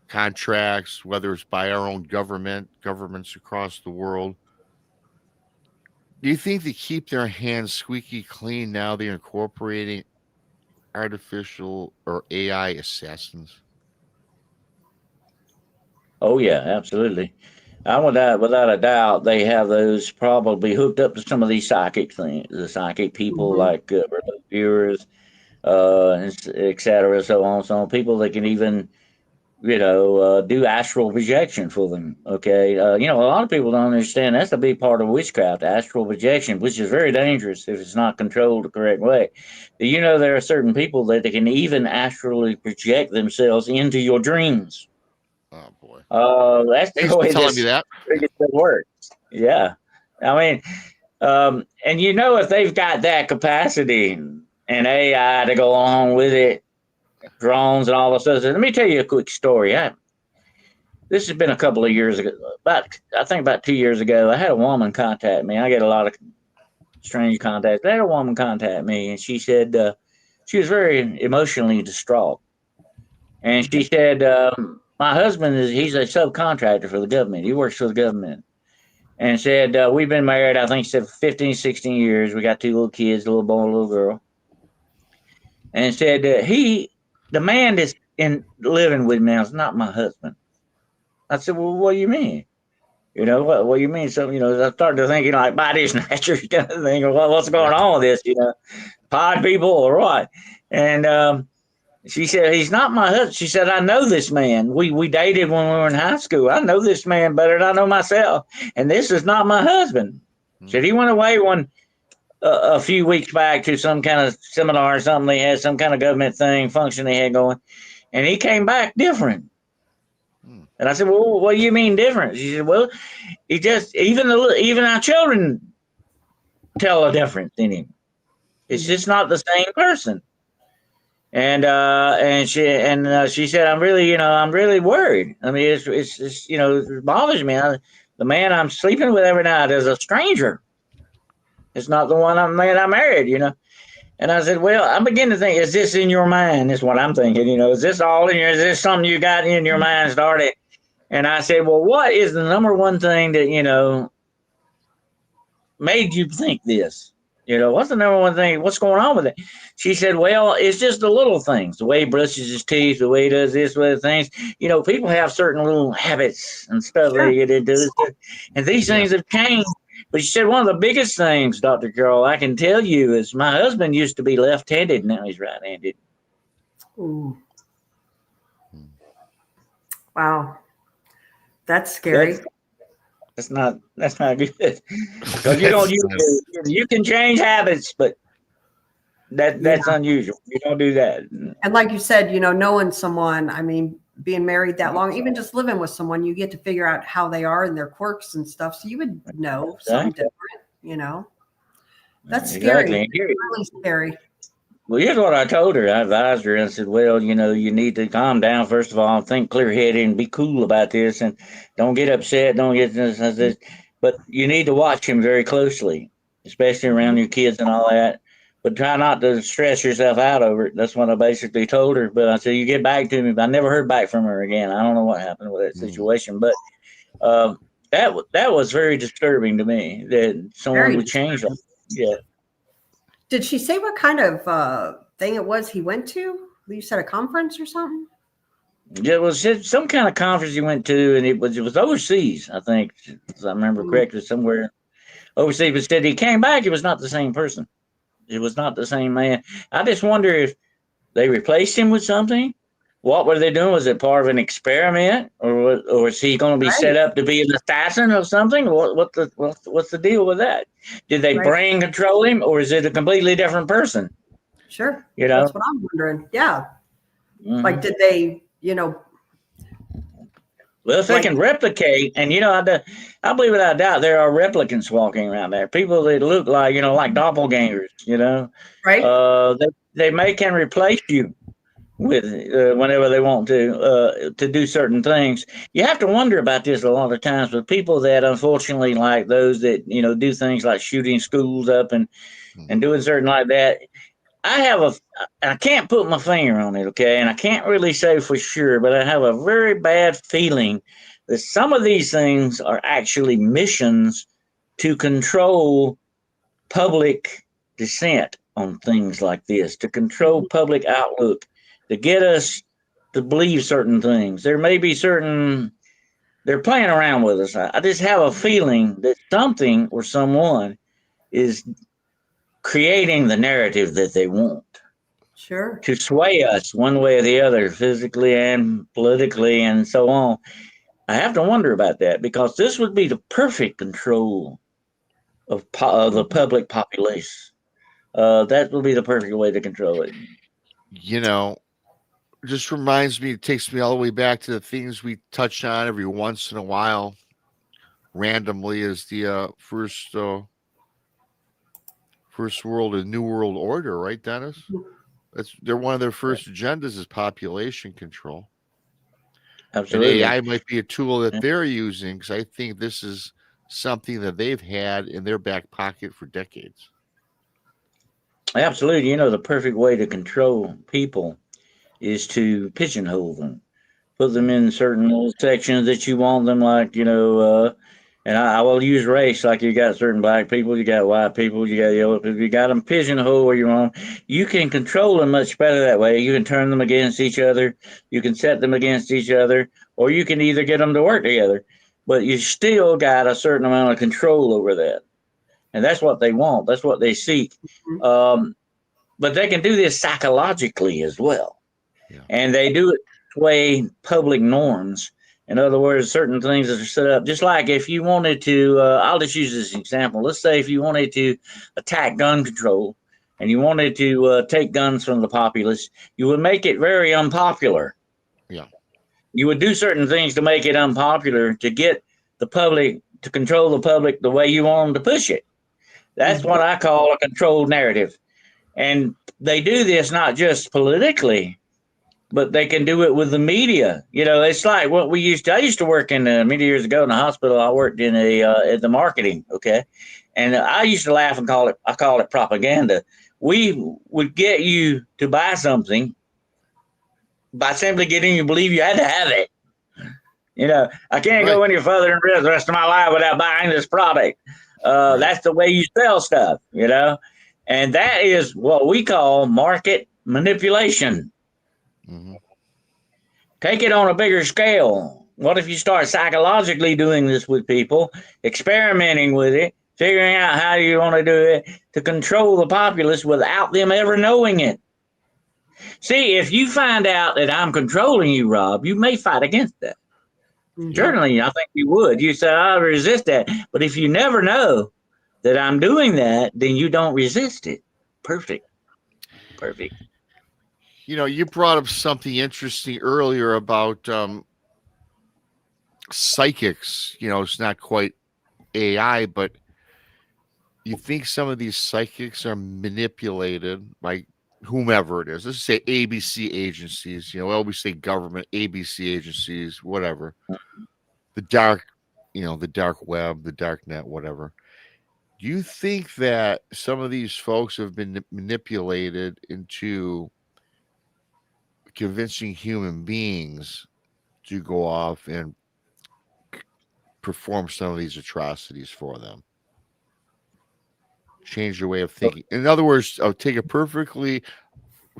Contracts, whether it's by our own governments across the world. Do you think they keep their hands squeaky clean now they're incorporating artificial or AI assassins? Oh yeah, absolutely. Without a doubt, they have those probably hooked up to some of these psychic things, the psychic people like viewers, et cetera, so on, so on. People that can even, do astral projection for them. Okay, a lot of people don't understand that's a big part of witchcraft, astral projection, which is very dangerous if it's not controlled the correct way. There are certain people that can even astrally project themselves into your dreams. Oh boy. That's the way this works. Yeah. I mean, and if they've got that capacity and AI to go along with it, drones and all this stuff. Let me tell you a quick story. This has been a couple of years ago, I think about 2 years ago, I had a woman contact me. I get a lot of strange contacts. I had a woman contact me, and she said she was very emotionally distraught. And she said, my husband he's a subcontractor for the government. He works for the government. And said, we've been married, I think she said 15, 16 years. We got 2 little kids, a little boy and a little girl. And said, the man that's living with me now is not my husband. I said, well, what do you mean? What do you mean? So, I started to think, like body snatchers kind of thing, or what's going on with this, pod people or what? And She said, he's not my husband. She said, I know this man. We dated when we were in high school. I know this man better than I know myself. And this is not my husband. She said, he went away a few weeks back to some kind of seminar or something. They had some kind of government function they had going. And he came back different. And I said, well, what do you mean different? She said, well, he just, even our children tell a difference in him. It's just not the same person. And she said, I'm really worried. I mean, it's it bothers me. The man I'm sleeping with every night is a stranger. It's not the man I married, And I said, well, I'm beginning to think, is this in your mind? Is what I'm thinking, is this all in your, is this something you got in your mind started? And I said, well, what is the number one thing that, made you think this? What's the number one thing? What's going on with it? She said, well, it's just the little things, the way he brushes his teeth, the way he does this, way things. People have certain little habits and stuff they get into. And these things have changed. But she said, one of the biggest things, Dr. Carroll, I can tell you is my husband used to be left-handed. Now he's right-handed. Ooh. Wow. That's scary. That's not good. Because you can change habits, but that's unusual. You don't do that. And like you said, knowing someone, I mean, being married that long, even just living with someone, you get to figure out how they are and their quirks and stuff. So you would know something different, That's scary. It's really scary. Well, here's what I told her. I advised her and said, well, you need to calm down, first of all, think clear-headed and be cool about this and don't get upset. Don't get this. But you need to watch him very closely, especially around your kids and all that. But try not to stress yourself out over it. That's what I basically told her. But I said, you get back to me. But I never heard back from her again. I don't know what happened with that situation. But that was very disturbing to me that someone would change like that. Yeah. Did she say what kind of thing it was he went to? You said a conference or something? Yeah, it was some kind of conference he went to, and it was overseas, I think, if I remember correctly, somewhere overseas. But said he came back, it was not the same person. It was not the same man. I just wonder if they replaced him with something. What were they doing? Was it part of an experiment, or is he going to be set up to be an assassin or something? What's the deal with that? Did they brain control him, or is it a completely different person? Sure, that's what I'm wondering. Yeah, like did they, Well, if they can replicate, and I believe without doubt there are replicants walking around there. People that look like like doppelgangers. Right? They can replace you with whenever they want to do certain things. You have to wonder about this a lot of times with people that unfortunately, like those that do things like shooting schools up and doing certain like that. I can't put my finger on it, okay, and I can't really say for sure, but I have a very bad feeling that some of these things are actually missions to control public dissent on things like this, to control public outlook, to get us to believe certain things. There may be they're playing around with us. I just have a feeling that something or someone is creating the narrative that they want. Sure. To sway us one way or the other, physically and politically and so on. I have to wonder about that because this would be the perfect control of the public populace. That would be the perfect way to control it. Just reminds me, it takes me all the way back to the things we touch on every once in a while, randomly, is the first world and new world order, right, Dennis? They're one of their first agendas is population control. Absolutely. And AI might be a tool that they're using because I think this is something that they've had in their back pocket for decades. Absolutely. The perfect way to control people is to pigeonhole them, put them in certain little sections that you want them, like, and I will use race, like you got certain black people, you got white people, you got yellow people, you got them pigeonhole where you want them. You can control them much better that way. You can turn them against each other. You can set them against each other, or you can either get them to work together. But you still got a certain amount of control over that. And that's what they want. That's what they seek. But they can do this psychologically as well. And they do it to sway public norms. In other words, certain things that are set up, just like if you wanted to, I'll just use this example. Let's say if you wanted to attack gun control and you wanted to take guns from the populace, you would make it very unpopular. Yeah. You would do certain things to make it unpopular to get the public to control the public the way you want them to push it. That's what I call a controlled narrative. And they do this not just politically, but they can do it with the media. You know, it's like what we used to, I used to work in many years ago in the hospital. I worked in at the marketing. Okay. And I used to laugh and call it propaganda. We would get you to buy something by simply getting you to believe you had to have it. You know, I can't go any further in the rest of my life without buying this product. That's the way you sell stuff, you know, and that is what we call market manipulation. Take it on a bigger scale. What if you start psychologically doing this with people, experimenting with it, figuring out how you want to do it to control the populace without them ever knowing it? See, if you find out that I'm controlling you, Rob, you may fight against that. Certainly, I think you would. You say, I resist that. But if you never know that I'm doing that, then you don't resist it. Perfect. You know, you brought up something interesting earlier about psychics. You know, it's not quite AI, but you think some of these psychics are manipulated by whomever it is. Let's say ABC agencies, you know, we say government, ABC agencies, whatever. The dark web, the dark net, whatever. Do you think that some of these folks have been manipulated into convincing human beings to go off and perform some of these atrocities for them? Change your way of thinking. In other words, I'll take it perfectly.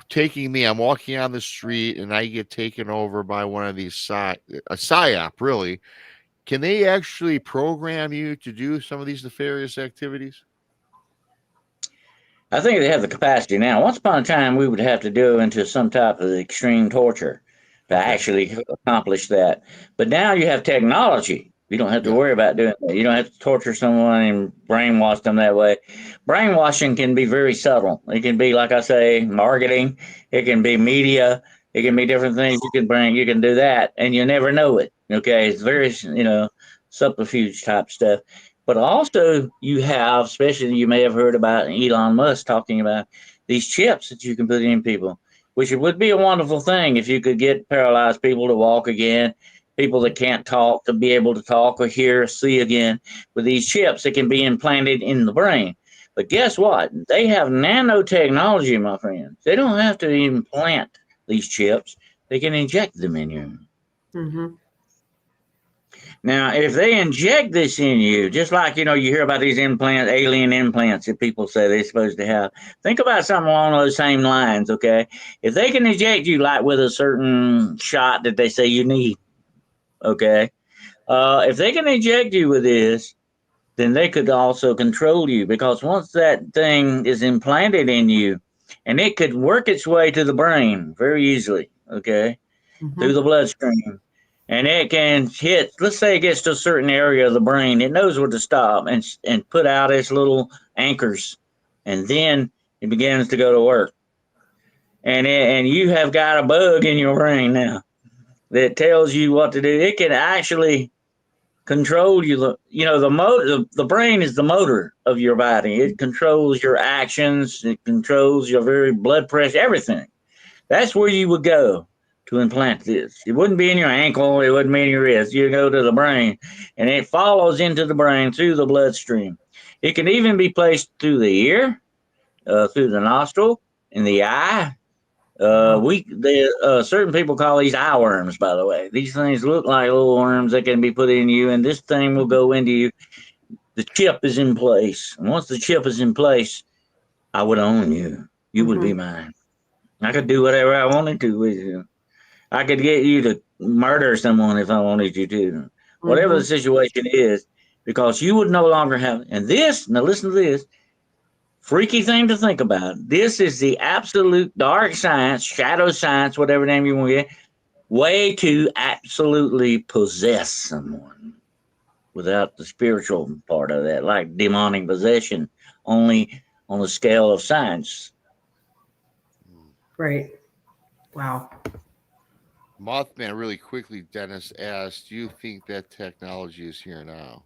Taking me, I'm walking on the street and I get taken over by one of these a psyop, really. Can they actually program you to do some of these nefarious activities? I think they have the capacity now. Once upon a time, we would have to go into some type of extreme torture to actually accomplish that. But now you have technology. You don't have to worry about doing that. You don't have to torture someone and brainwash them that way. Brainwashing can be very subtle. It can be, like I say, marketing. It can be media. It can be different things you can do that, and you never know it. Okay, it's very, subterfuge type stuff. But also you have, especially you may have heard about Elon Musk talking about these chips that you can put in people, which would be a wonderful thing if you could get paralyzed people to walk again, people that can't talk to be able to talk or hear or see again with these chips that can be implanted in the brain. But guess what? They have nanotechnology, my friends. They don't have to implant these chips. They can inject them in you. Now, if they inject this in you, just like, you hear about these implants, alien implants that people say they're supposed to have. Think about something along those same lines, okay? If they can inject you like with a certain shot that they say you need, okay? If they can inject you with this, then they could also control you, because once that thing is implanted in you, and it could work its way to the brain very easily, okay, through the bloodstream. And it can hit, let's say it gets to a certain area of the brain, it knows where to stop and put out its little anchors. And then it begins to go to work. And you have got a bug in your brain now that tells you what to do. It can actually control you. The brain is the motor of your body. It controls your actions. It controls your very blood pressure, everything. That's where you would go to implant this. It wouldn't be in your ankle. It wouldn't be in your wrist. You go to the brain, and it follows into the brain through the bloodstream. It can even be placed through the ear, through the nostril, in the eye. Certain people call these eye worms, by the way. These things look like little worms that can be put in you, and this thing will go into you. The chip is in place. And once the chip is in place, I would own you. You would be mine. I could do whatever I wanted to with you. I could get you to murder someone if I wanted you to. Whatever the situation is, because you would no longer have. And this, now listen to this, freaky thing to think about. This is the absolute dark science, shadow science, whatever name you want to get, way to absolutely possess someone without the spiritual part of that, like demonic possession, only on the scale of science. Right. Wow. Mothman, really quickly, Dennis asked, do you think that technology is here now?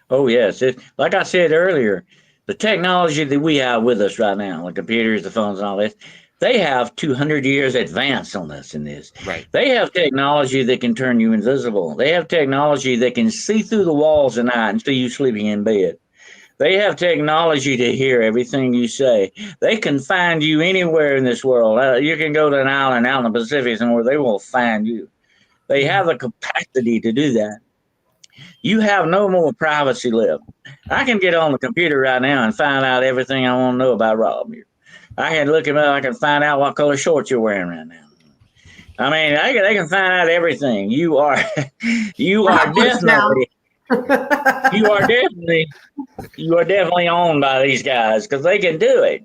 Oh, yes. Like I said earlier, the technology that we have with us right now, the computers, the phones, and all this, they have 200 years advance on us in this. Right. They have technology that can turn you invisible. They have technology that can see through the walls at night and see you sleeping in bed. They have technology to hear everything you say. They can find you anywhere in this world. You can go to an island out in the Pacific somewhere, they will find you. They have the capacity to do that. You have no more privacy left. I can get on the computer right now and find out everything I want to know about Rob here. I can look him up. I can find out what color shorts you're wearing right now. I mean, they can find out everything. You are definitely owned by these guys because they can do it.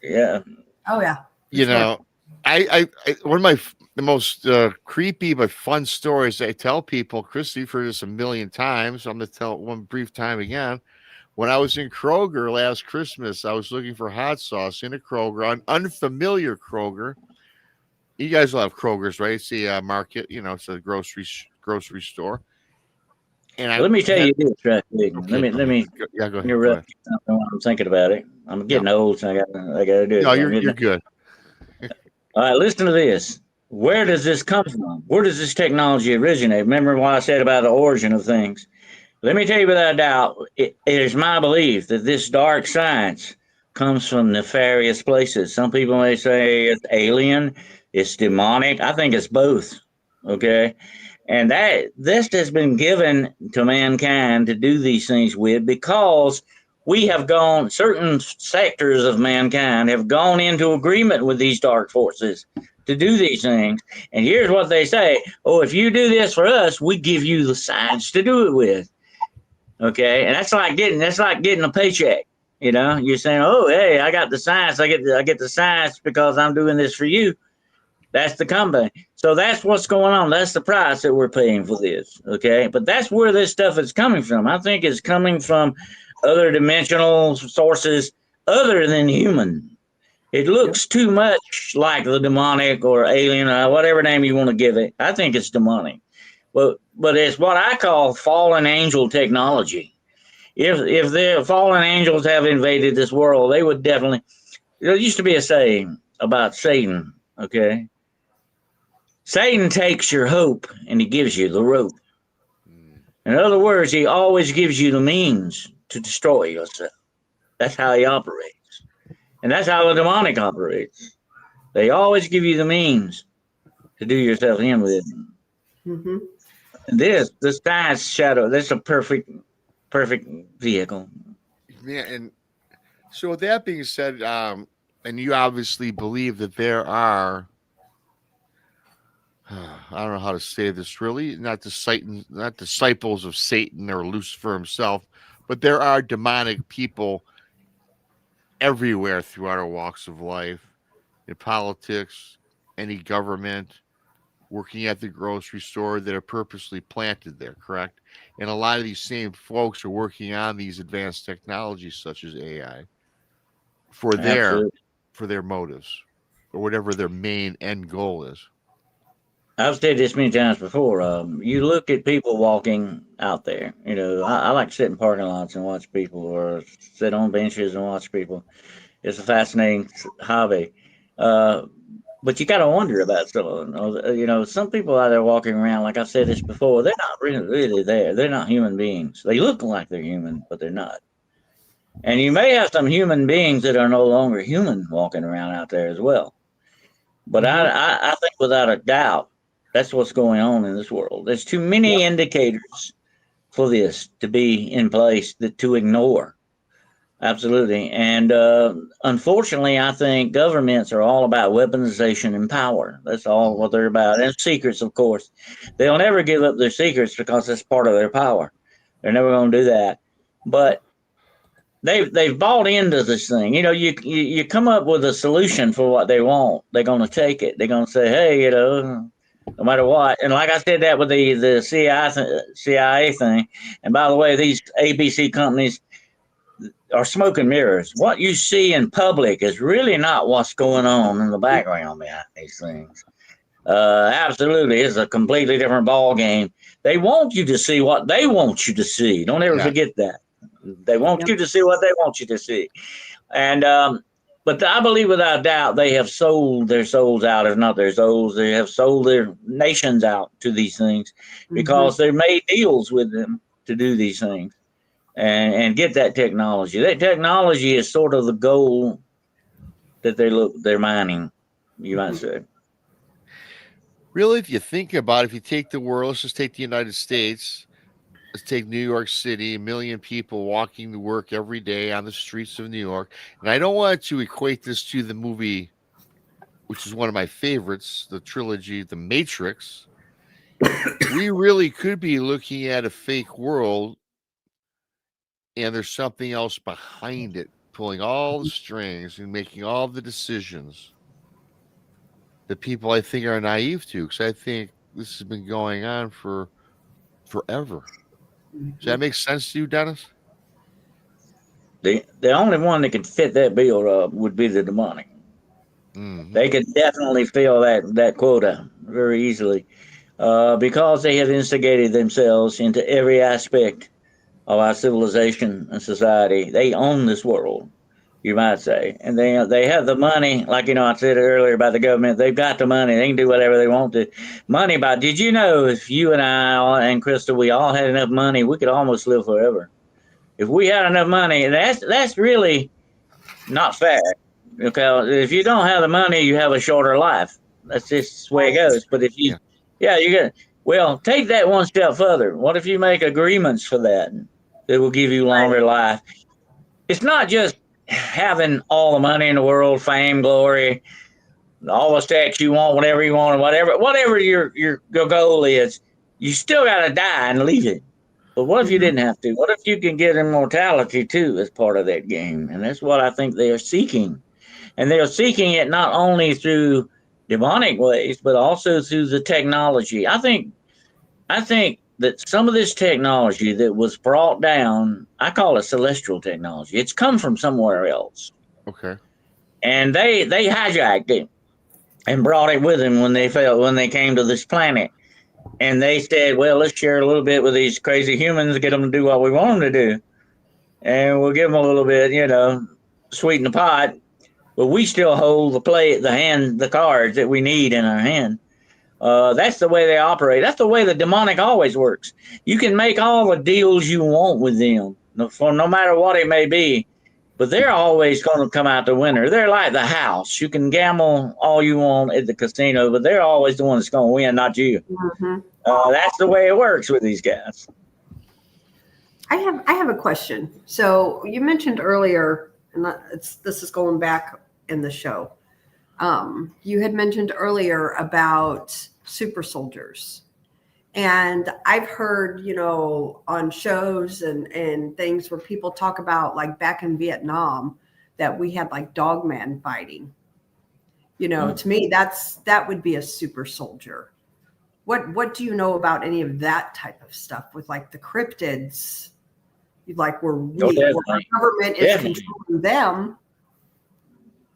Yeah. Oh yeah. You know, I one of my the most creepy but fun stories I tell people, Chris, you've heard this a million times. So I'm going to tell it one brief time again. When I was in Kroger last Christmas, I was looking for hot sauce in a Kroger, an unfamiliar Kroger. You guys will have Kroger's, right? It's the market, you know, it's a grocery store. And let me tell you this right quick. Okay, let me yeah, go ahead. interrupt something while I'm thinking about it. I'm getting old, so I gotta do it. No, you're good. All right, listen to this. Where does this come from? Where does this technology originate? Remember what I said about the origin of things? Let me tell you without a doubt, it is my belief that this dark science comes from nefarious places. Some people may say it's alien, it's demonic. I think it's both. Okay. And this has been given to mankind to do these things with because we have gone, certain sectors of mankind have gone into agreement with these dark forces to do these things. And here's what they say. Oh, if you do this for us, we give you the science to do it with. Okay. And that's like getting a paycheck. You know, you're saying, oh, hey, I got the science. I get the science because I'm doing this for you. That's the company. So that's what's going on. That's the price that we're paying for this. Okay. But that's where this stuff is coming from. I think it's coming from other dimensional sources other than human. It looks too much like the demonic or alien or whatever name you want to give it. I think it's demonic. But it's what I call fallen angel technology. If the fallen angels have invaded this world, they would definitely. There used to be a saying about Satan. Okay. Satan takes your hope and he gives you the rope. In other words, he always gives you the means to destroy yourself. That's how he operates. And that's how the demonic operates. They always give you the means to do yourself in with. Mm-hmm. And this science shadow, this is a perfect vehicle. Yeah, and so with that being said, and you obviously believe that there are, I don't know how to say this really, not disciples of Satan or Lucifer himself, but there are demonic people everywhere throughout our walks of life, in politics, any government, working at the grocery store that are purposely planted there, correct? And a lot of these same folks are working on these advanced technologies such as AI for their motives or whatever their main end goal is. I've said this many times before. You look at people walking out there. You know, I like to sit in parking lots and watch people, or sit on benches and watch people. It's a fascinating hobby. But you got to wonder about some of them. You know, some people out there walking around, like I've said this before, they're not really there. They're not human beings. They look like they're human, but they're not. And you may have some human beings that are no longer human walking around out there as well. But I think without a doubt, that's what's going on in this world. There's too many indicators for this to be in place to ignore. Absolutely. And unfortunately, I think governments are all about weaponization and power. That's all what they're about. And secrets, of course. They'll never give up their secrets because that's part of their power. They're never going to do that. But they've bought into this thing. You come up with a solution for what they want. They're going to take it. They're going to say, hey, no matter what. And like I said, that with the CIA thing. And by the way, these ABC companies are smoke and mirrors. What you see in public is really not what's going on in the background behind these things. Absolutely, it's a completely different ball game. They want you to see what they want you to see. Don't ever forget that. They want you to see what they want you to see. And but I believe without doubt they have sold their souls out. If not their souls, they have sold their nations out to these things because they made deals with them to do these things and get that technology. That technology is sort of the goal that they're mining, you might say. Really, if you think about it, if you take the world, let's just take the United States. Let's take New York City, 1 million people walking to work every day on the streets of New York. And I don't want to equate this to the movie, which is one of my favorites, the trilogy, The Matrix. We really could be looking at a fake world, and there's something else behind it, pulling all the strings and making all the decisions that people, I think, are naive to, because I think this has been going on for forever. Does that make sense to you, Dennis? The only one that could fit that bill would be the demonic. They could definitely fill that quota very easily because they have instigated themselves into every aspect of our civilization and society. They own this world, you might say, and they have the money. Like I said earlier about the government, they've got the money. They can do whatever they want to. Money. Did you know if you and I and Crystal, we all had enough money, we could almost live forever. If we had enough money, and that's really not fair. Because if you don't have the money, you have a shorter life. That's just the way it goes. But if you, take that one step further. What if you make agreements for that will give you longer life? It's not just having all the money in the world, fame, glory, all the stats you want, whatever you want, whatever your goal is. You still got to die and leave it. But what if you didn't have to? What if you can get immortality too as part of that game? And that's what I think they are seeking. And they're seeking it not only through demonic ways, but also through the technology. I think that some of this technology that was brought down, I call it celestial technology. It's come from somewhere else. Okay. And they hijacked it and brought it with them when they came to this planet. And they said, well, let's share a little bit with these crazy humans, get them to do what we want them to do. And we'll give them a little bit, sweeten the pot. But we still hold the cards that we need in our hand. That's the way they operate. That's the way the demonic always works. You can make all the deals you want with them, for no matter what it may be, but they're always going to come out the winner. They're like the house. You can gamble all you want at the casino, but they're always the one that's going to win, not you. That's the way it works with these guys. I have a question. So you mentioned earlier, and this is going back in the show. You had mentioned earlier about super soldiers. And I've heard, on shows and things where people talk about, like back in Vietnam, that we had like dogman fighting. To me, that would be a super soldier. What do you know about any of that type of stuff with like the cryptids? Like where our government is controlling them.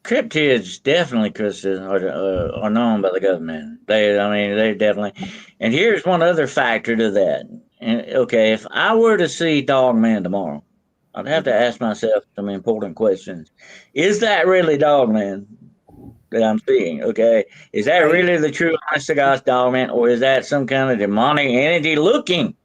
Cryptids definitely, Kristen, are known by the government. They definitely. And here's one other factor to that. And okay, if I were to see Dogman tomorrow, I'd have to ask myself some important questions. Is that really Dogman that I'm seeing? Okay, is that really the true honest to God's Dogman, or is that some kind of demonic entity looking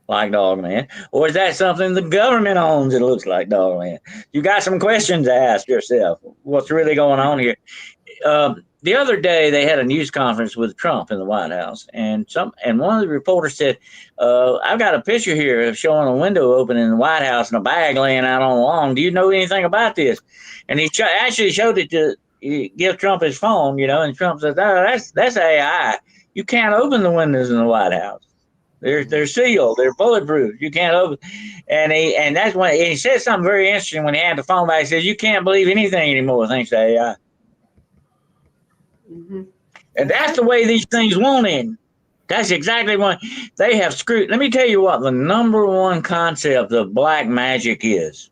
like Dogman, or is that something the government owns that looks like Dogman? You got some questions to ask yourself. What's really going on here? The other day they had a news conference with Trump in the White House, and one of the reporters said, "I've got a picture here of showing a window open in the White House and a bag laying out on the lawn. Do you know anything about this?" And he actually showed it to give Trump his phone, and Trump said, "Oh, that's AI. You can't open the windows in the White House. They're sealed. They're bulletproof. You can't open. And that's when he said something very interesting when he had the phone back. He says you can't believe anything anymore thanks to AI. Mm-hmm. And that's the way these things won't end. That's exactly what they have screwed. Let me tell you what the number one concept of black magic is.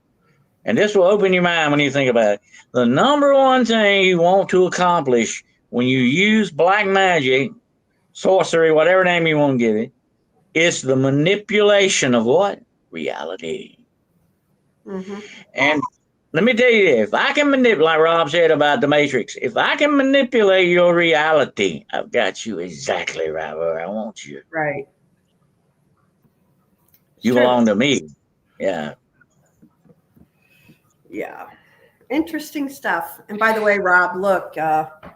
And this will open your mind when you think about it. The number one thing you want to accomplish when you use black magic, sorcery, whatever name you want to give it, is the manipulation of what? Reality. Mm-hmm. And let me tell you this, if I can manipulate, like Rob said about the Matrix, if I can manipulate your reality, I've got you exactly right where I want you. Right. You belong to me. Yeah. Yeah. Interesting stuff. And by the way, Rob, look,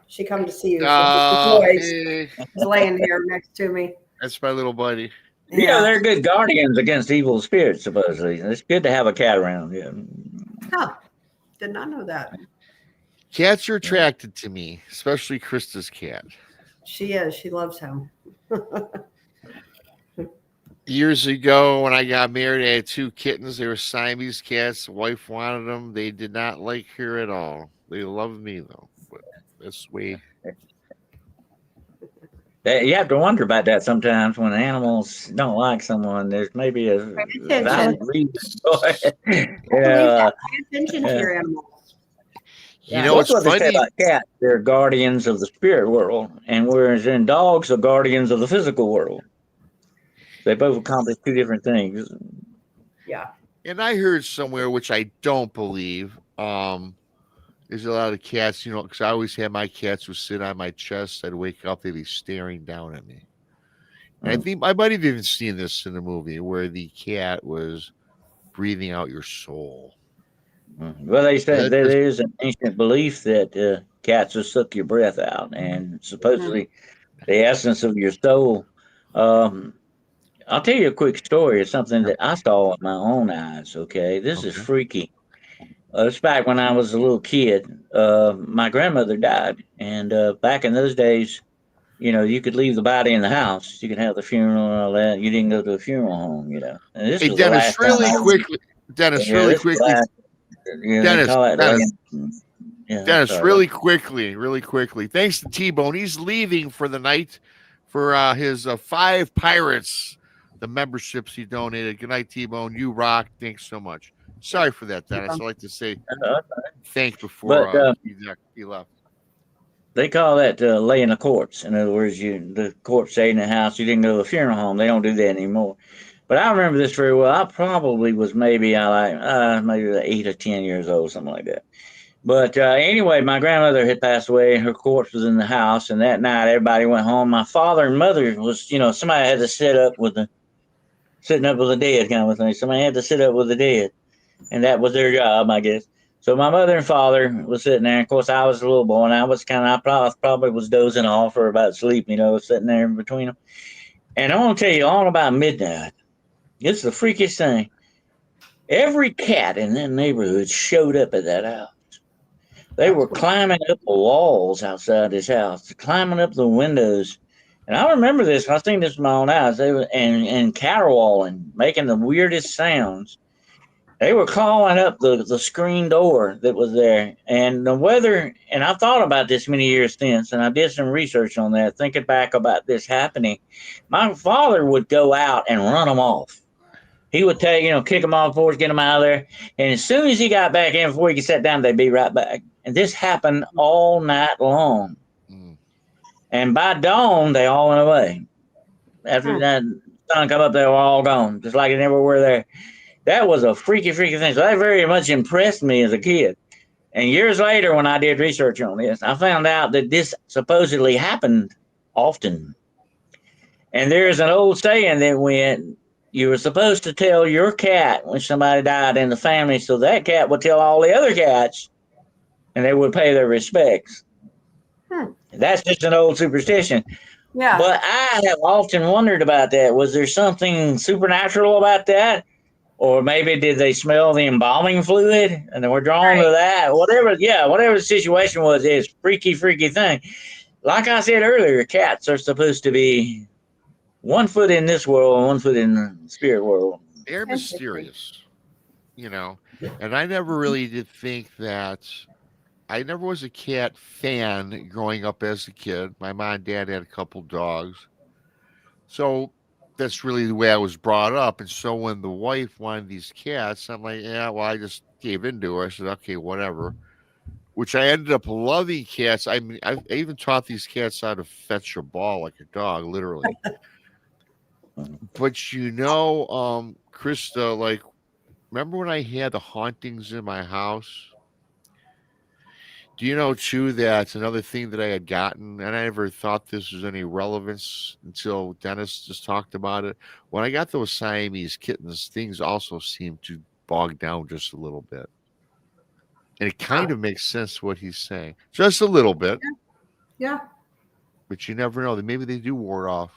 she come to see you. Hey. She's laying here next to me. That's my little buddy. Yeah, they're good guardians against evil spirits, supposedly. It's good to have a cat around. Yeah. Huh. Did not know that. Cats are attracted to me, especially Krista's cat. She is. She loves him. Years ago, when I got married, I had 2 kittens. They were Siamese cats. The wife wanted them. They did not like her at all. They loved me, though. But that's the way. You have to wonder about that sometimes when animals don't like someone. There's maybe a valid reason. Pay attention to your animals. You know what's what funny? They say about cats. They're guardians of the spirit world, and whereas in dogs are guardians of the physical world. They both accomplish 2 different things. Yeah. And I heard somewhere, which I don't believe, there's a lot of cats, because I always had my cats would sit on my chest. I'd wake up, they'd be staring down at me. And I think I might have even seen this in the movie where the cat was breathing out your soul. Well, they say there is an ancient belief that cats will suck your breath out, and supposedly the essence of your soul. I'll tell you a quick story. It's something that I saw with my own eyes. Okay, this is freaky. It's back when I was a little kid. My grandmother died, and back in those days, you could leave the body in the house. You could have the funeral and all that. You didn't go to a funeral home. And this was Dennis, really quickly. Dennis, really quickly. Dennis, really quickly. Thanks to T-Bone. He's leaving for the night for his 5 pirates. The memberships he donated. Good night, T-Bone. You rock. Thanks so much. Sorry for that, Dennis. I'd like to say thanks before he left. They call that laying a corpse. In other words, the corpse stayed in the house. You didn't go to a funeral home. They don't do that anymore. But I remember this very well. I probably was maybe 8 or 10 years old, something like that. But anyway, my grandmother had passed away, and her corpse was in the house. And that night, everybody went home. My father and mother was, somebody had to sitting up with the dead kind of thing. Somebody had to sit up with the dead, and that was their job, I guess. So my mother and father was sitting there. Of course, I was a little boy, and I probably was dozing off or about sleep, sitting there in between them. And I want to tell you all about midnight. It's the freakiest thing. Every cat in that neighborhood showed up at that house. They were climbing up the walls outside this house, climbing up the windows. And I remember this. I've seen this with my own eyes. They were and caterwauling, making the weirdest sounds. They were calling up the screen door that was there. And the weather, and I've thought about this many years since, and I did some research on that, thinking back about this happening. My father would go out and run them off. He would kick them off before, get them out of there. And as soon as he got back in, before he could sit down, they'd be right back. And this happened all night long. And by dawn, they all went away. After that sun come up, they were all gone, just like they never were there. That was a freaky thing. So that very much impressed me as a kid. And years later, when I did research on this, I found out that this supposedly happened often. And there's an old saying that when you were supposed to tell your cat when somebody died in the family, so that cat would tell all the other cats, and they would pay their respects. That's just an old superstition. Yeah. But I have often wondered about that. Was there something supernatural about that? Or maybe did they smell the embalming fluid and they were drawn to that? Whatever the situation was, it's freaky thing. Like I said earlier, cats are supposed to be one foot in this world and one foot in the spirit world. They're mysterious, you know. And I never really did think that. I never was a cat fan growing up as a kid. My mom and dad had a couple dogs. So that's really the way I was brought up. And so when the wife wanted these cats, I'm like, yeah, well, I just gave into her. I said, okay, whatever. Which I ended up loving cats. I mean, I even taught these cats how to fetch a ball like a dog, literally. But Krista, like, remember when I had the hauntings in my house? Do you know, too, that's another thing that I had gotten, and I never thought this was any relevance until Dennis just talked about it. When I got those Siamese kittens, things also seemed to bog down just a little bit. And it kind of makes sense what he's saying. Just a little bit. Yeah. But you never know. Maybe they do ward off.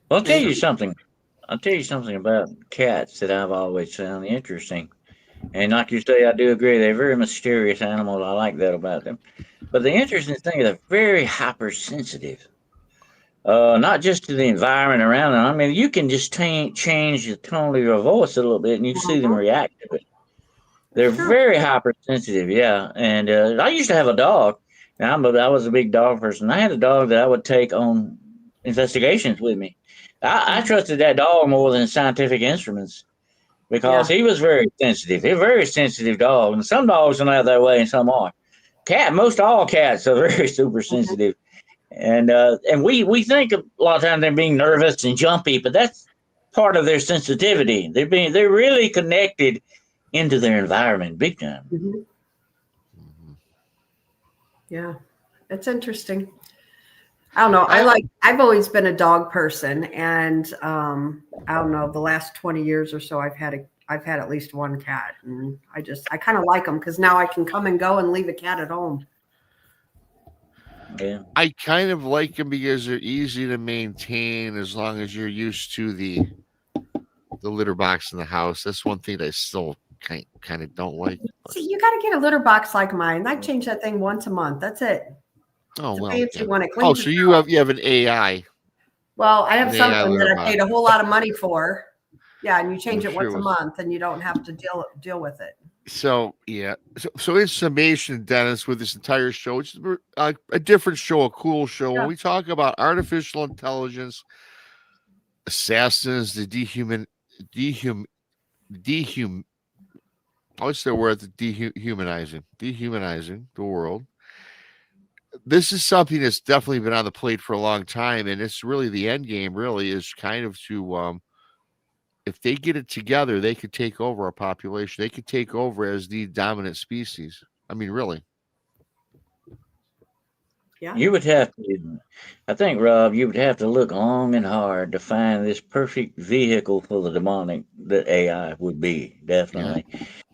Well, I'll tell you something. About cats that I've always found interesting. And like you say, I do agree. They're very mysterious animals. I like that about them. But the interesting thing is they're very hypersensitive. Not just to the environment around them. I mean, you can just change the tone of your voice a little bit and you see them react to it. They're very hypersensitive, yeah. And I used to have a dog. Now, I was a big dog person. I had a dog that I would take on investigations with me. I trusted that dog more than scientific instruments. Because he was very sensitive. He's a very sensitive dog. And some dogs are not that way and some are. Most all cats are very super sensitive. And we think a lot of times they're being nervous and jumpy, but that's part of their sensitivity. They're really connected into their environment big time. Mm-hmm. Yeah. It's interesting. I don't know. I've always been a dog person, and I don't know, the last 20 years or so I've had at least one cat, and I kind of like them because now I can come and go and leave a cat at home. Yeah. I kind of like them because they're easy to maintain as long as you're used to the litter box in the house. That's one thing that I still kind of don't like. See, you got to get a litter box like mine. I change that thing once a month. That's it. Oh, well. Fancy one. Oh, so you have an AI. Well, I have something that I paid a whole lot of money for. Yeah, and you change it once a month, and you don't have to deal with it. So yeah. So in summation, Dennis, with this entire show, it's a different show, a cool show. Yeah. When we talk about artificial intelligence, assassins, the what's the word? Dehumanizing the world. This is something that's definitely been on the plate for a long time, and it's really the end game. Really, is kind of to, if they get it together, they could take over a population. They could take over as the dominant species. I mean, really. Yeah. You would have to. I think, Rob, you would have to look long and hard to find this perfect vehicle for the demonic that AI would be. Definitely,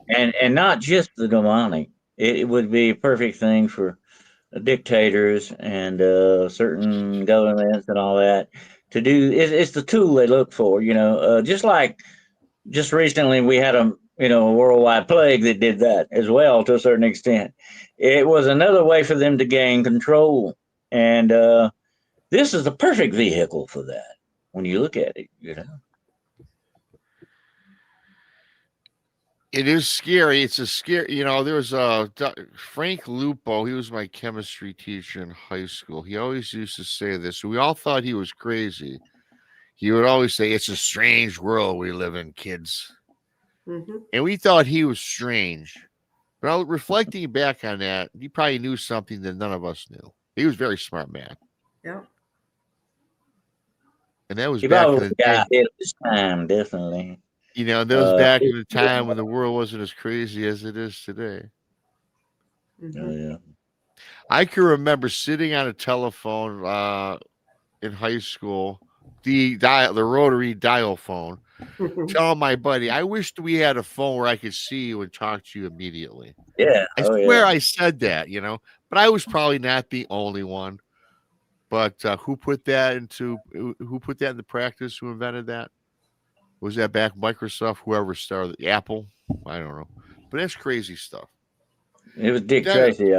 and not just the demonic. It would be a perfect thing for dictators and certain governments and all that to do. It's the tool they look for, just recently we had a worldwide plague that did that as well to a certain extent. It was another way for them to gain control, and this is the perfect vehicle for that when you look at it. It is scary. It's a scary, there was Frank Lupo. He was my chemistry teacher in high school. He always used to say this. We all thought he was crazy. He would always say, "It's a strange world we live in, kids." Mm-hmm. And we thought he was strange. But reflecting back on that, he probably knew something that none of us knew. He was a very smart man. Yeah. And that was back in the day. This time, definitely. That was back in the time when the world wasn't as crazy as it is today. Mm-hmm. Yeah. I can remember sitting on a telephone in high school, the rotary dial phone, telling my buddy, "I wished we had a phone where I could see you and talk to you immediately." Yeah. I swear I said that, but I was probably not the only one. But who put that into practice? Who invented that? Was that back Microsoft? Whoever started Apple? I don't know. But that's crazy stuff. It was Dick Tracy.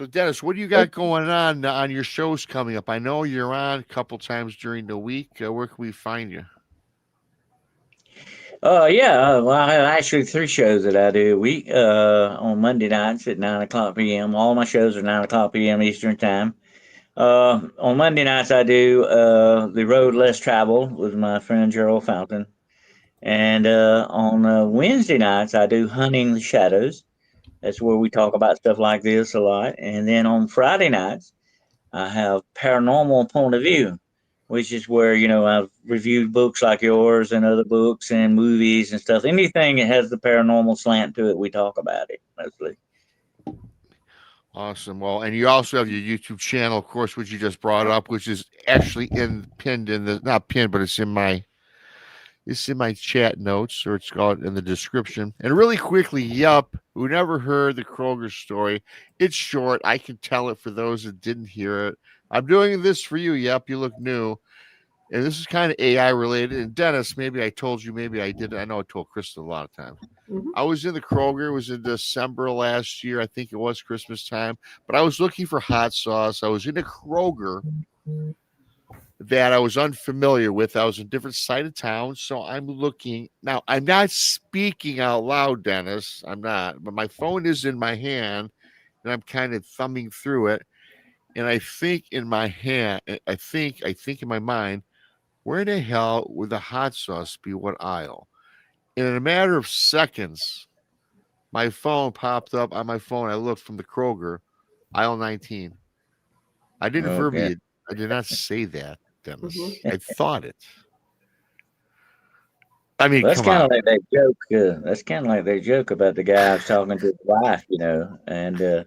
So, Dennis, what do you got going on your shows coming up? I know you're on a couple times during the week. Where can we find you? Yeah. Well, I have actually 3 shows that I do a week. On Monday nights at 9 o'clock p.m. All my shows are 9 o'clock p.m. Eastern time. On Monday nights I do the road less traveled with my friend Gerald Fountain, and on Wednesday nights I do hunting the shadows. That's where we talk about stuff like this a lot. And then on Friday nights I have paranormal point of view, which is where, I've reviewed books like yours and other books and movies and stuff. Anything that has the paranormal slant to it, we talk about it mostly. Awesome. Well, and you also have your YouTube channel, of course, which you just brought up, which is actually pinned in the, not pinned, but it's in my chat notes, or it's called in the description. And really quickly, yup, who never heard the Kroger story? It's short. I can tell it for those that didn't hear it. I'm doing this for you. Yup, you look new. And this is kind of AI related. And Dennis, maybe I told you, maybe I didn't. I know I told Krista a lot of times. Mm-hmm. I was in the Kroger. It was in December last year. I think it was Christmas time. But I was looking for hot sauce. I was in a Kroger that I was unfamiliar with. I was in a different side of town. So I'm looking. Now, I'm not speaking out loud, Dennis. I'm not. But my phone is in my hand. And I'm kind of thumbing through it. And I think in my hand, I think in my mind, where the hell would the hot sauce be? What aisle? And in a matter of seconds, my phone popped up on my phone. I looked from the Kroger, aisle 19. I didn't verbiage. I did not say that, Dennis. I thought it. I mean, Well, that's kind on. of like they joke. That's kind of like they joke about the guy I was talking to his wife, and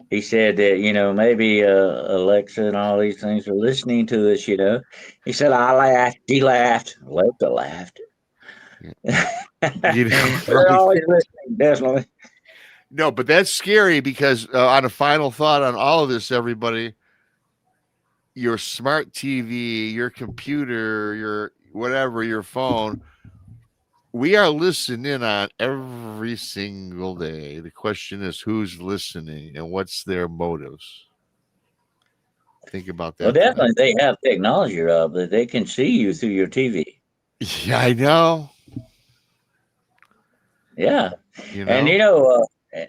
he said that, maybe Alexa and all these things are listening to us. He said, I laughed, he laughed, Alexa laughed. They're always listening, definitely. No, but that's scary because on a final thought on all of this, everybody, your smart TV, your computer, your whatever, your phone, we are listening in on every single day. The question is who's listening and what's their motives. Think about that. Well, definitely they have technology, Rob, that they can see you through your TV. Yeah, I know. Yeah. And,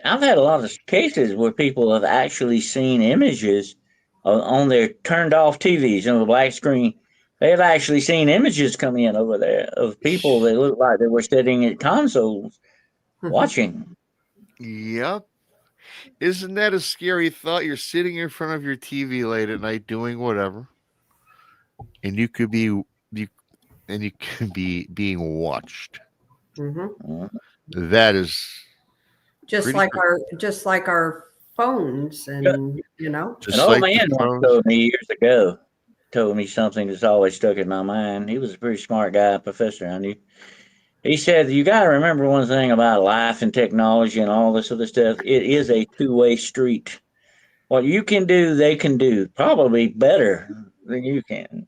I've had a lot of cases where people have actually seen images on their turned off TVs, the black screen. They have actually seen images come in over there of people that look like they were sitting at consoles watching. Yep. Isn't that a scary thought? You're sitting in front of your TV late at night doing whatever, and you could be being watched. Mm-hmm. That is just like our phones, and Just an old man once told me years ago, told me something that's always stuck in my mind. He was a pretty smart guy, professor I knew. He said, you got to remember one thing about life and technology and all this other stuff. It is a two-way street. What you can do, they can do, probably better than you can.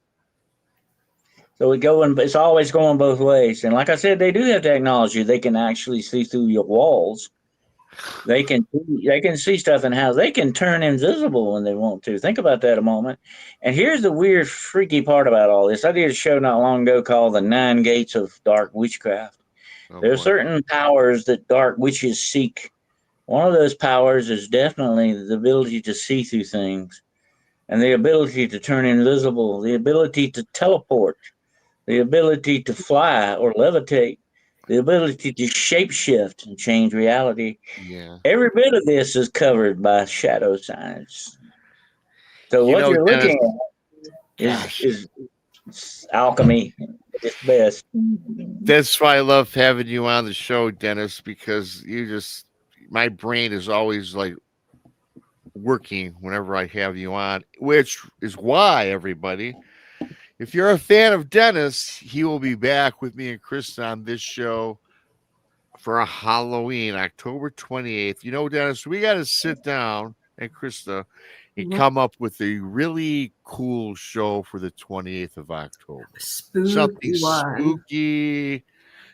So it's always going both ways. And like I said, they do have technology. They can actually see through your walls. They can see stuff in house. They can turn invisible when they want to. Think about that a moment. And here's the weird, freaky part about all this. I did a show not long ago called The 9 Gates of Dark Witchcraft. There are certain powers that dark witches seek. One of those powers is definitely the ability to see through things, and the ability to turn invisible, the ability to teleport, the ability to fly or levitate, the ability to shapeshift and change reality. Yeah. Every bit of this is covered by shadow science. So what you're looking at is alchemy at its best. That's why I love having you on the show, Dennis, because my brain is always like working whenever I have you on, which is why, everybody, if you're a fan of Dennis, he will be back with me and Krista on this show for a Halloween, October 28th. Dennis, we got to sit down, and Krista, and come up with a really cool show for the 28th of October. Something spooky,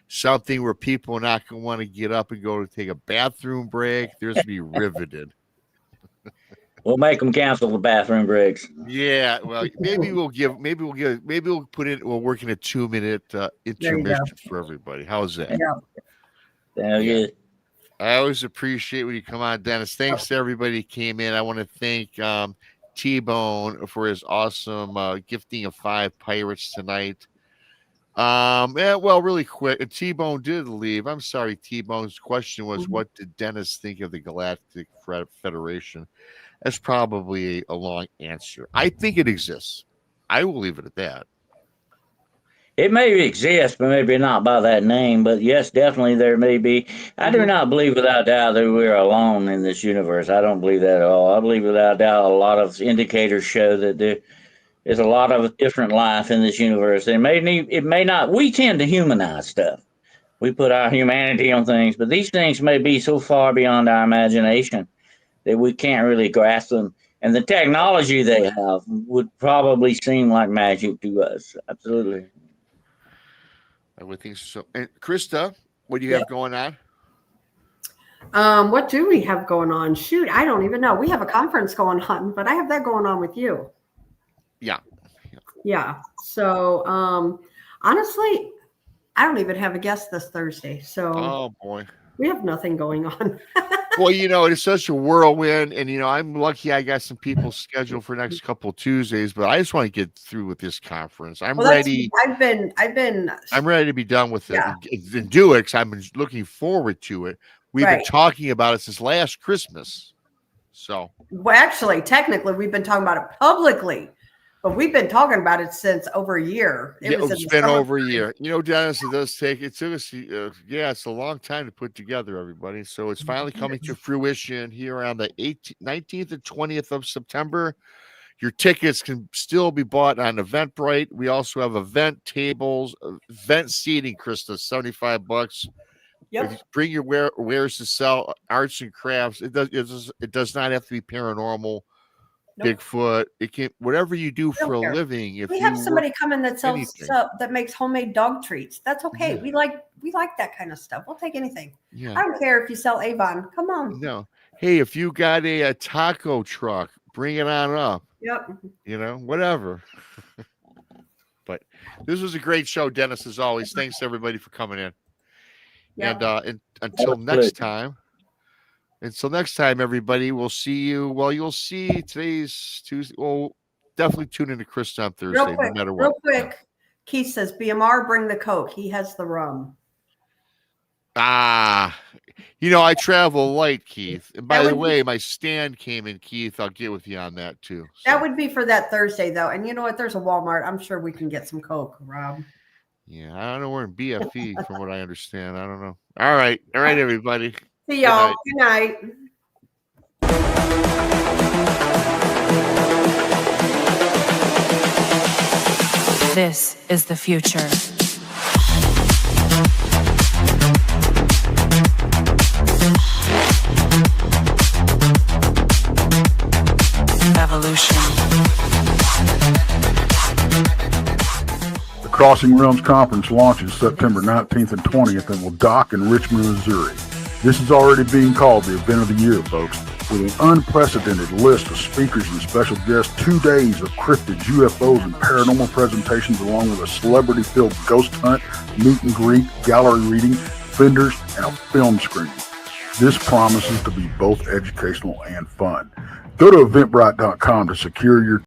something where people are not going to want to get up and go to take a bathroom break. There's going to be riveted. We'll make them cancel the bathroom breaks. Yeah, well, maybe we'll put in. We'll work in a 2-minute intermission for everybody. How's that? Sounds good. I always appreciate when you come on, Dennis. Thanks to everybody who came in. I want to thank T-Bone for his awesome gifting of 5 pirates tonight. Well, really quick, T-Bone did leave. I'm sorry, T-Bone's question was, what did Dennis think of the Galactic Federation? That's probably a long answer. I think it exists. I will leave it at that. It may exist, but maybe not by that name. But yes, definitely there may be. I do not believe without doubt that we're alone in this universe. I don't believe that at all. I believe without doubt a lot of indicators show that there is a lot of different life in this universe. It may not. We tend to humanize stuff. We put our humanity on things, but these things may be so far beyond our imagination that we can't really grasp them. And the technology they have would probably seem like magic to us. Absolutely. I would think so. And Krista, what do you have going on? What do we have going on? Shoot, I don't even know. We have a conference going on, but I have that going on with you. Yeah. So honestly, I don't even have a guest this Thursday. So oh boy. We have nothing going on. Well, it's such a whirlwind, and I'm lucky I got some people scheduled for next couple Tuesdays, but I just want to get through with this conference. I'm ready. I'm ready to be done with it and do it because I've been looking forward to it. We've been talking about it since last Christmas. So, well, actually, technically, we've been talking about it publicly. But we've been talking about it since over a year. It's been over a year. Dennis, it does take, it's a long time to put together, everybody. So it's finally coming to fruition here around the 19th and 20th of September. Your tickets can still be bought on Eventbrite. We also have event tables, event seating, Krista, $75. Yep. Bring your wares to sell, arts and crafts. It does not have to be paranormal. Bigfoot, it can whatever you do for a living. If we have somebody coming that sells that makes homemade dog treats, that's okay. Yeah. We like that kind of stuff. We'll take anything. Yeah. I don't care if you sell Avon. Come on. No. Hey, if you got a taco truck, bring it on up. Yep. Whatever. But this was a great show, Dennis, as always. Thanks everybody for coming in. Yep. And until next time. Until next time, everybody, we'll see you. Well, you'll see today's Tuesday. Well, definitely tune into Chris on Thursday, no matter what. Real quick, Keith says, BMR, bring the Coke. He has the rum. I travel light, Keith. And by the way, my stand came in, Keith. I'll get with you on that, too. So. That would be for that Thursday, though. And you know what? There's a Walmart. I'm sure we can get some Coke, Rob. Yeah, I don't know. We're in BFE, from what I understand. I don't know. All right, everybody. See y'all. Good night. This is the future. Evolution. The Crossing Realms Conference launches September 19th and 20th and will dock in Richmond, Missouri. This is already being called the event of the year, folks, with an unprecedented list of speakers and special guests, 2 days of cryptids, UFOs, and paranormal presentations, along with a celebrity-filled ghost hunt, meet and greet, gallery reading, vendors, and a film screening. This promises to be both educational and fun. Go to Eventbrite.com to secure your